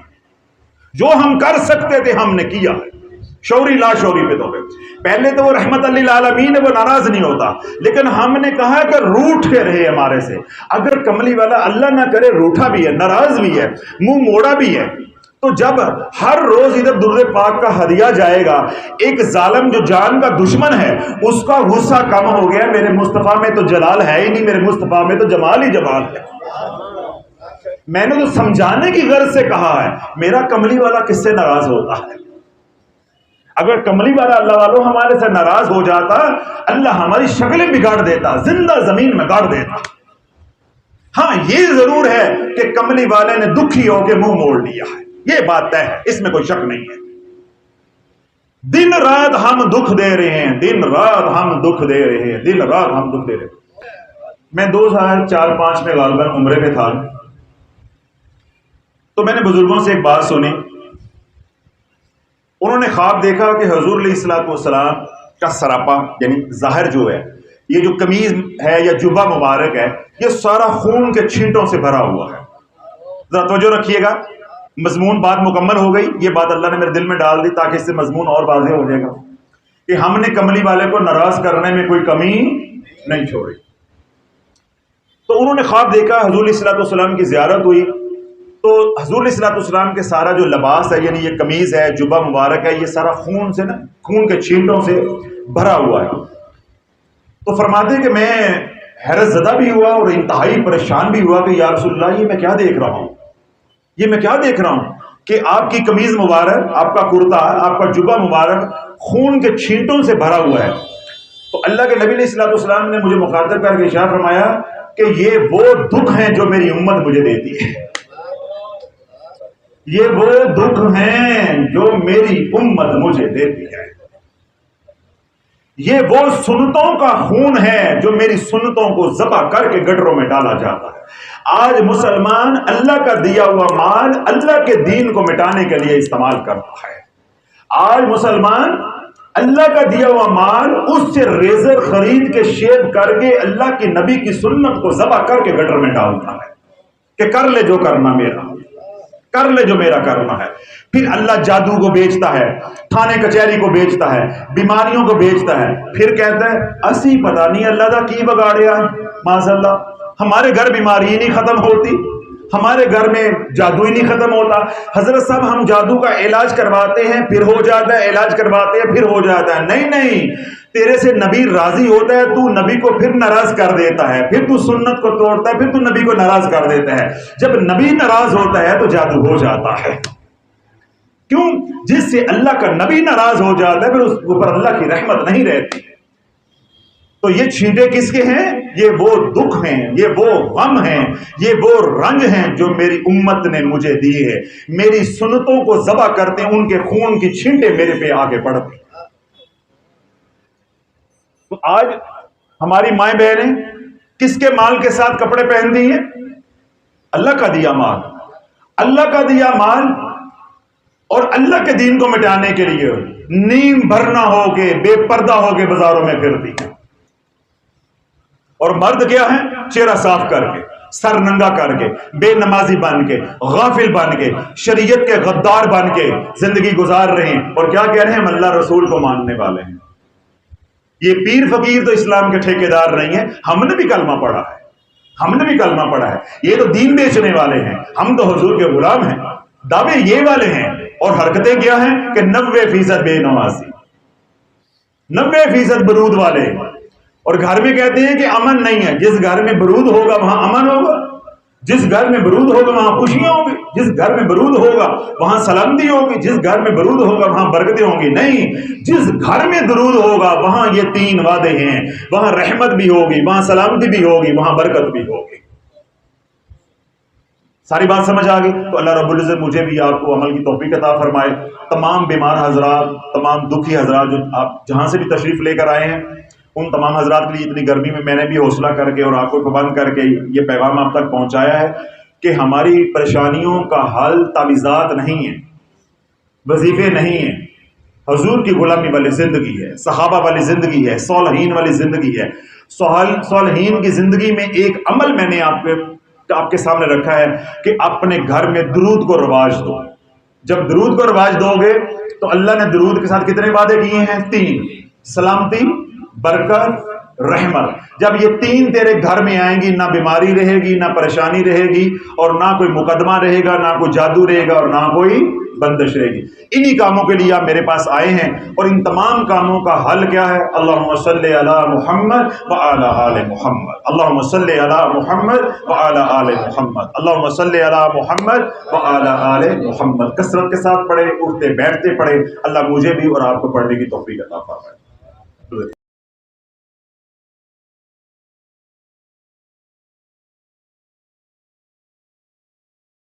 جو ہم کر سکتے تھے ہم نے کیا، شوری لا شوری پہ تو پہلے تو وہ رحمت للعالمین ہے، وہ ناراض نہیں ہوتا، لیکن ہم نے کہا کہ روٹھ کے رہے ہمارے سے۔ اگر کملی والا اللہ نہ کرے روٹھا بھی ہے، ناراض بھی ہے، منہ موڑا بھی ہے، تو جب ہر روز ادھر درود پاک کا ہدیہ جائے گا، ایک ظالم جو جان کا دشمن ہے اس کا غصہ کم ہو گیا، میرے مصطفیٰ میں تو جلال ہے ہی نہیں، میرے مصطفیٰ میں تو جمال ہی جمال ہے۔ میں نے تو سمجھانے کی غرض سے کہا ہے، میرا کملی والا کس سے ناراض ہوتا ہے؟ اگر کملی والا اللہ والوں ہمارے سے ناراض ہو جاتا، اللہ ہماری شکلیں بگاڑ دیتا، زندہ زمین میں گاڑ دیتا۔ ہاں یہ ضرور ہے کہ کملی والے نے دکھی ہو کے منہ موڑ لیا ہے، یہ بات طے ہے، اس میں کوئی شک نہیں ہے۔ دن رات ہم دکھ دے رہے ہیں، دن رات ہم دکھ دے رہے ہیں، دن رات ہم دکھ دے رہے ہیں۔ میں 2004-5 میں غالباً عمرے پہ تھا، تو میں نے بزرگوں سے ایک بات سنی، انہوں نے خواب دیکھا کہ حضور علیہ الصلوۃ والسلام کا سراپا یعنی ظاہر جو ہے، یہ جو قمیض ہے یا جبہ مبارک ہے، یہ سارا خون کے چھینٹوں سے بھرا ہوا ہے۔ ذرا توجہ رکھیے گا، مضمون بات مکمل ہو گئی، یہ بات اللہ نے میرے دل میں ڈال دی تاکہ اس سے مضمون اور واضح ہو جائے گا کہ ہم نے کملی والے کو ناراض کرنے میں کوئی کمی نہیں چھوڑی۔ تو انہوں نے خواب دیکھا، حضور علیہ الصلوۃ والسلام کی زیارت ہوئی، تو حضور علیہ الصلوۃ والسلام کے سارا جو لباس ہے، یعنی یہ قمیض ہے، جبہ مبارک ہے، یہ سارا خون سے نا، خون کے چھینٹوں سے بھرا ہوا ہے۔ تو فرماتے کہ میں حیرت زدہ بھی ہوا اور انتہائی پریشان بھی ہوا کہ یا رسول اللہ یہ میں کیا دیکھ رہا ہوں، یہ میں کیا دیکھ رہا ہوں؟ کہ آپ کی قمیض مبارک، آپ کا کرتا، آپ کا جبہ مبارک خون کے چھینٹوں سے بھرا ہوا ہے. تو اللہ کے نبی علیہ الصلوۃ والسلام نے مجھے مخاطب کر کے ارشاد فرمایا کہ یہ وہ دکھ ہیں جو میری امت مجھے دیتی ہے. یہ وہ دکھ ہیں جو میری امت مجھے دیتی ہے. یہ وہ سنتوں کا خون ہے جو میری سنتوں کو ذبح کر کے گٹروں میں ڈالا جاتا ہے. آج مسلمان اللہ کا دیا ہوا مال اللہ کے دین کو مٹانے کے لیے استعمال کرتا ہے. آج مسلمان اللہ کا دیا ہوا مال اس سے ریزر خرید کے شیو کر کے اللہ کی نبی کی سنت کو ذبح کر کے گٹر میں ڈالتا ہے کہ کر لے جو کرنا میرا، کر لے جو میرا کرنا ہے. پھر اللہ جادو کو بیچتا ہے، تھانے کچہری کو بیچتا ہے، بیماریوں کو بیچتا ہے. پھر کہتا ہے اسی پتہ نہیں اللہ دا کی بگاڑیا ہے. معاذ اللہ، ہمارے گھر بیماری ہی نہیں ختم ہوتی، ہمارے گھر میں جادو ہی نہیں ختم ہوتا. حضرت صاحب ہم جادو کا علاج کرواتے ہیں پھر ہو جاتا ہے، علاج کرواتے ہیں پھر ہو جاتا ہے. نہیں نہیں، تیرے سے نبی راضی ہوتا ہے، تو نبی کو پھر ناراض کر دیتا ہے، پھر تو سنت کو توڑتا ہے، پھر تو نبی کو ناراض کر دیتا ہے. جب نبی ناراض ہوتا ہے تو جادو ہو جاتا ہے. کیوں؟ جس سے اللہ کا نبی ناراض ہو جاتا ہے پھر اس اوپر اللہ کی رحمت نہیں رہتی. تو یہ چھینٹے کس کے ہیں؟ یہ وہ دکھ ہیں، یہ وہ غم ہیں، یہ وہ رنج ہیں جو میری امت نے مجھے دیے ہیں. میری سنتوں کو ذبح کرتے ہیں، ان کے خون کی چھینٹے میرے پہ آگے پڑتے ہیں. تو آج ہماری مائیں بہنیں کس کے مال کے ساتھ کپڑے پہنتی ہیں؟ اللہ کا دیا مال، اللہ کا دیا مال. اور اللہ کے دین کو مٹانے کے لیے نیم بھرنا ہو کے بے پردہ ہو کے بازاروں میں پھرتی ہیں. اور مرد کیا ہے؟ چہرہ صاف کر کے، سر ننگا کر کے، بے نمازی بن کے، غافل بن کے، شریعت کے غدار بن کے زندگی گزار رہے ہیں. اور کیا کہہ رہے ہیں؟ ہم اللہ رسول کو ماننے والے ہیں. یہ پیر فقیر تو اسلام کے ٹھیکیدار نہیں ہیں. ہم نے بھی کلمہ پڑھا ہے، ہم نے بھی کلمہ پڑھا ہے. یہ تو دین بیچنے والے ہیں، ہم تو حضور کے غلام ہیں. دعوے یہ والے ہیں اور حرکتیں کیا ہیں کہ 90% بے نمازی، 90% برود والے. اور گھر میں کہتے ہیں کہ امن نہیں ہے. جس گھر میں برود ہوگا وہاں امن ہوگا، جس گھر میں برود ہوگا وہاں خوشیاں ہوں گی، جس گھر میں برود ہوگا وہاں سلامتی ہوگی، جس گھر میں برود ہوگا وہاں برکتیں ہوں گی. نہیں، جس گھر میں درود ہوگا وہاں یہ 3 وعدے ہیں، وہاں رحمت بھی ہوگی، وہاں سلامتی بھی ہوگی، وہاں برکت بھی ہوگی. ساری بات سمجھ آ گئی؟ تو اللہ رب العزت مجھے بھی آپ کو عمل کی توفیق عطا فرمائے. تمام بیمار حضرات، تمام دکھی حضرات جو آپ جہاں سے بھی تشریف لے کر آئے ہیں، ان تمام حضرات کے لیے اتنی گرمی میں نے بھی حوصلہ کر کے اور آپ کو پابند کر کے یہ پیغام آپ تک پہنچایا ہے کہ ہماری پریشانیوں کا حل تعویذات نہیں ہے، وظیفے نہیں ہیں. حضور کی غلامی والی زندگی ہے، صحابہ والی زندگی ہے، صالحین والی زندگی ہے. صالحین کی زندگی میں ایک عمل میں نے آپ کے سامنے رکھا ہے کہ اپنے گھر میں درود کو رواج دو. جب درود کو رواج دو گے تو اللہ نے درود کے ساتھ کتنے وعدے کیے ہیں؟ 3: سلامتی، برکت، رحمت. جب یہ 3 تیرے گھر میں آئیں گی، نہ بیماری رہے گی، نہ پریشانی رہے گی، اور نہ کوئی مقدمہ رہے گا، نہ کوئی جادو رہے گا، اور نہ کوئی بندش رہے گی. انہی کاموں کے لیے آپ میرے پاس آئے ہیں. اور ان تمام کاموں کا حل کیا ہے؟ اللہم صلی علی محمد وعلی آل محمد، اللہم صلی علی محمد وعلی آل محمد، اللہم صلی علی محمد وعلی آل محمد. کثرت کے ساتھ پڑھے، اٹھتے بیٹھتے پڑھے. اللہ مجھے بھی اور آپ کو پڑھنے کی توفیق عطا فرمائے.